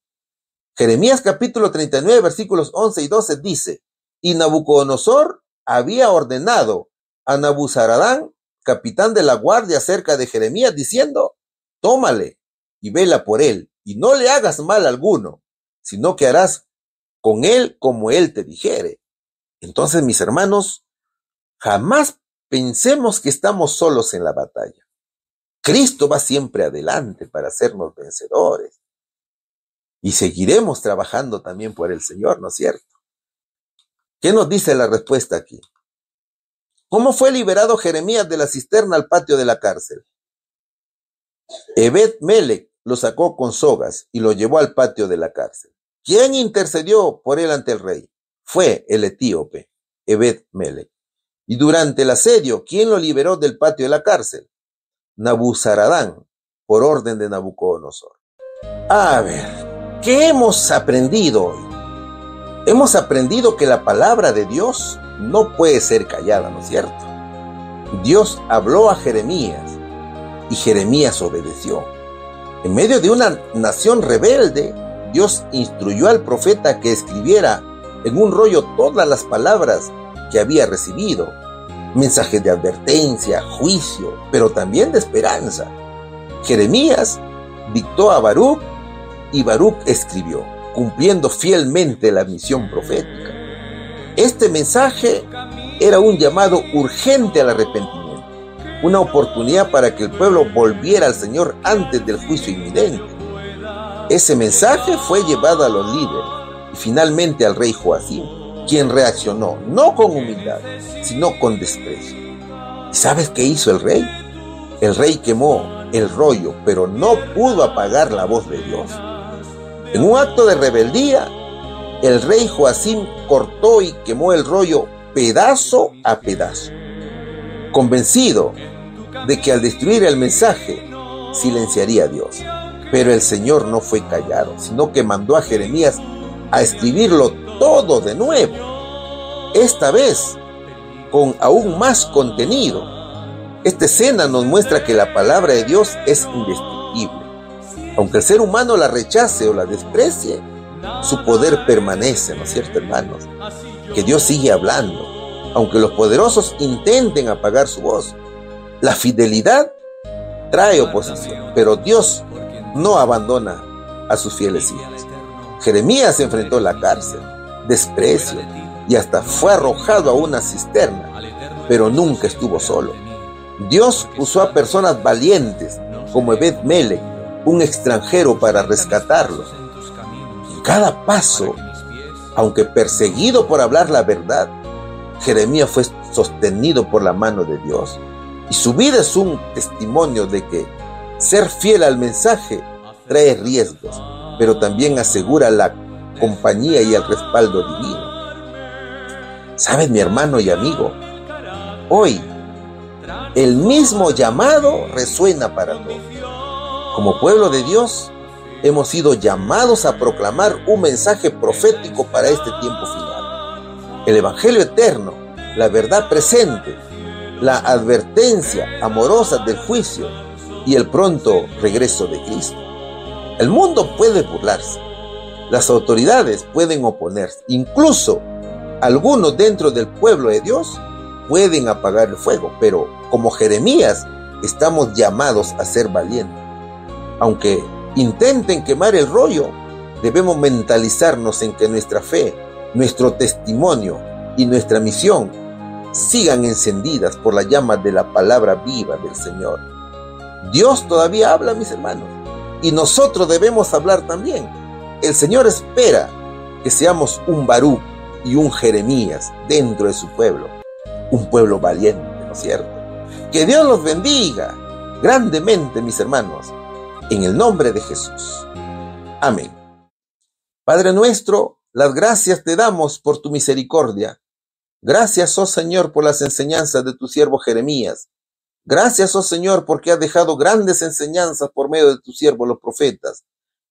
Jeremías capítulo 39, versículos 11 y 12 dice: y Nabucodonosor había ordenado a Nabuzaradán, capitán de la guardia, acerca de Jeremías, diciendo: tómale y vela por él, y no le hagas mal alguno, sino que harás con él como él te dijere. Entonces, mis hermanos, jamás pensemos que estamos solos en la batalla. Cristo va siempre adelante para hacernos vencedores. Y seguiremos trabajando también por el Señor, ¿no es cierto? ¿Qué nos dice la respuesta aquí? ¿Cómo fue liberado Jeremías de la cisterna al patio de la cárcel? Ebed-Melech lo sacó con sogas y lo llevó al patio de la cárcel. ¿Quién intercedió por él ante el rey? Fue el etíope, Ebed-Melech. Y durante el asedio, ¿quién lo liberó del patio de la cárcel? Nabuzaradán, por orden de Nabucodonosor. A ver, ¿qué hemos aprendido hoy? Hemos aprendido que la palabra de Dios no puede ser callada, ¿no es cierto? Dios habló a Jeremías y Jeremías obedeció. En medio de una nación rebelde, Dios instruyó al profeta que escribiera en un rollo todas las palabras que había recibido, mensajes de advertencia, juicio, pero también de esperanza. Jeremías dictó a Baruc y Baruc escribió, cumpliendo fielmente la misión profética. Este mensaje era un llamado urgente al arrepentimiento, una oportunidad para que el pueblo volviera al Señor antes del juicio inminente. Ese mensaje fue llevado a los líderes y finalmente al rey Joacim, quien reaccionó no con humildad, sino con desprecio. ¿Y sabes qué hizo el rey? El rey quemó el rollo, pero no pudo apagar la voz de Dios. En un acto de rebeldía, el rey Joacim cortó y quemó el rollo pedazo a pedazo, convencido de que al destruir el mensaje silenciaría a Dios. Pero el Señor no fue callado, sino que mandó a Jeremías a escribirlo todo de nuevo, esta vez con aún más contenido. Esta escena nos muestra que la palabra de Dios es indestructible. Aunque el ser humano la rechace o la desprecie, su poder permanece, ¿no es cierto, hermanos? Que Dios sigue hablando, aunque los poderosos intenten apagar su voz. La fidelidad trae oposición, pero Dios no abandona a sus fieles hijos. Jeremías enfrentó la cárcel, desprecio y hasta fue arrojado a una cisterna, pero nunca estuvo solo. Dios usó a personas valientes como Ebed-Melech, un extranjero, para rescatarlo. En cada paso, aunque perseguido por hablar la verdad, Jeremías fue sostenido por la mano de Dios. Y su vida es un testimonio de que ser fiel al mensaje trae riesgos, pero también asegura la compañía y el respaldo divino. ¿Sabes, mi hermano y amigo? Hoy, el mismo llamado resuena para todos. Como pueblo de Dios, hemos sido llamados a proclamar un mensaje profético para este tiempo final. El Evangelio eterno, la verdad presente, la advertencia amorosa del juicio y el pronto regreso de Cristo. El mundo puede burlarse, las autoridades pueden oponerse, incluso algunos dentro del pueblo de Dios pueden apagar el fuego, pero como Jeremías estamos llamados a ser valientes. Aunque intenten quemar el rollo, debemos mentalizarnos en que nuestra fe, nuestro testimonio y nuestra misión sigan encendidas por la llama de la palabra viva del Señor. Dios todavía habla, mis hermanos, y nosotros debemos hablar también. El Señor espera que seamos un Baruc y un Jeremías dentro de su pueblo, un pueblo valiente, ¿no es cierto? Que Dios los bendiga grandemente, mis hermanos, en el nombre de Jesús. Amén. Padre nuestro, las gracias te damos por tu misericordia. Gracias, oh Señor, por las enseñanzas de tu siervo Jeremías. Gracias, oh Señor, porque has dejado grandes enseñanzas por medio de tu siervo los profetas.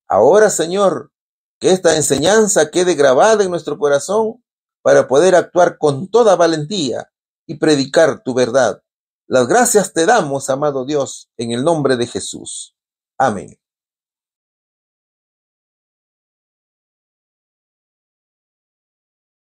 Ahora, Señor, que esta enseñanza quede grabada en nuestro corazón para poder actuar con toda valentía y predicar tu verdad. Las gracias te damos, amado Dios, en el nombre de Jesús. Amén.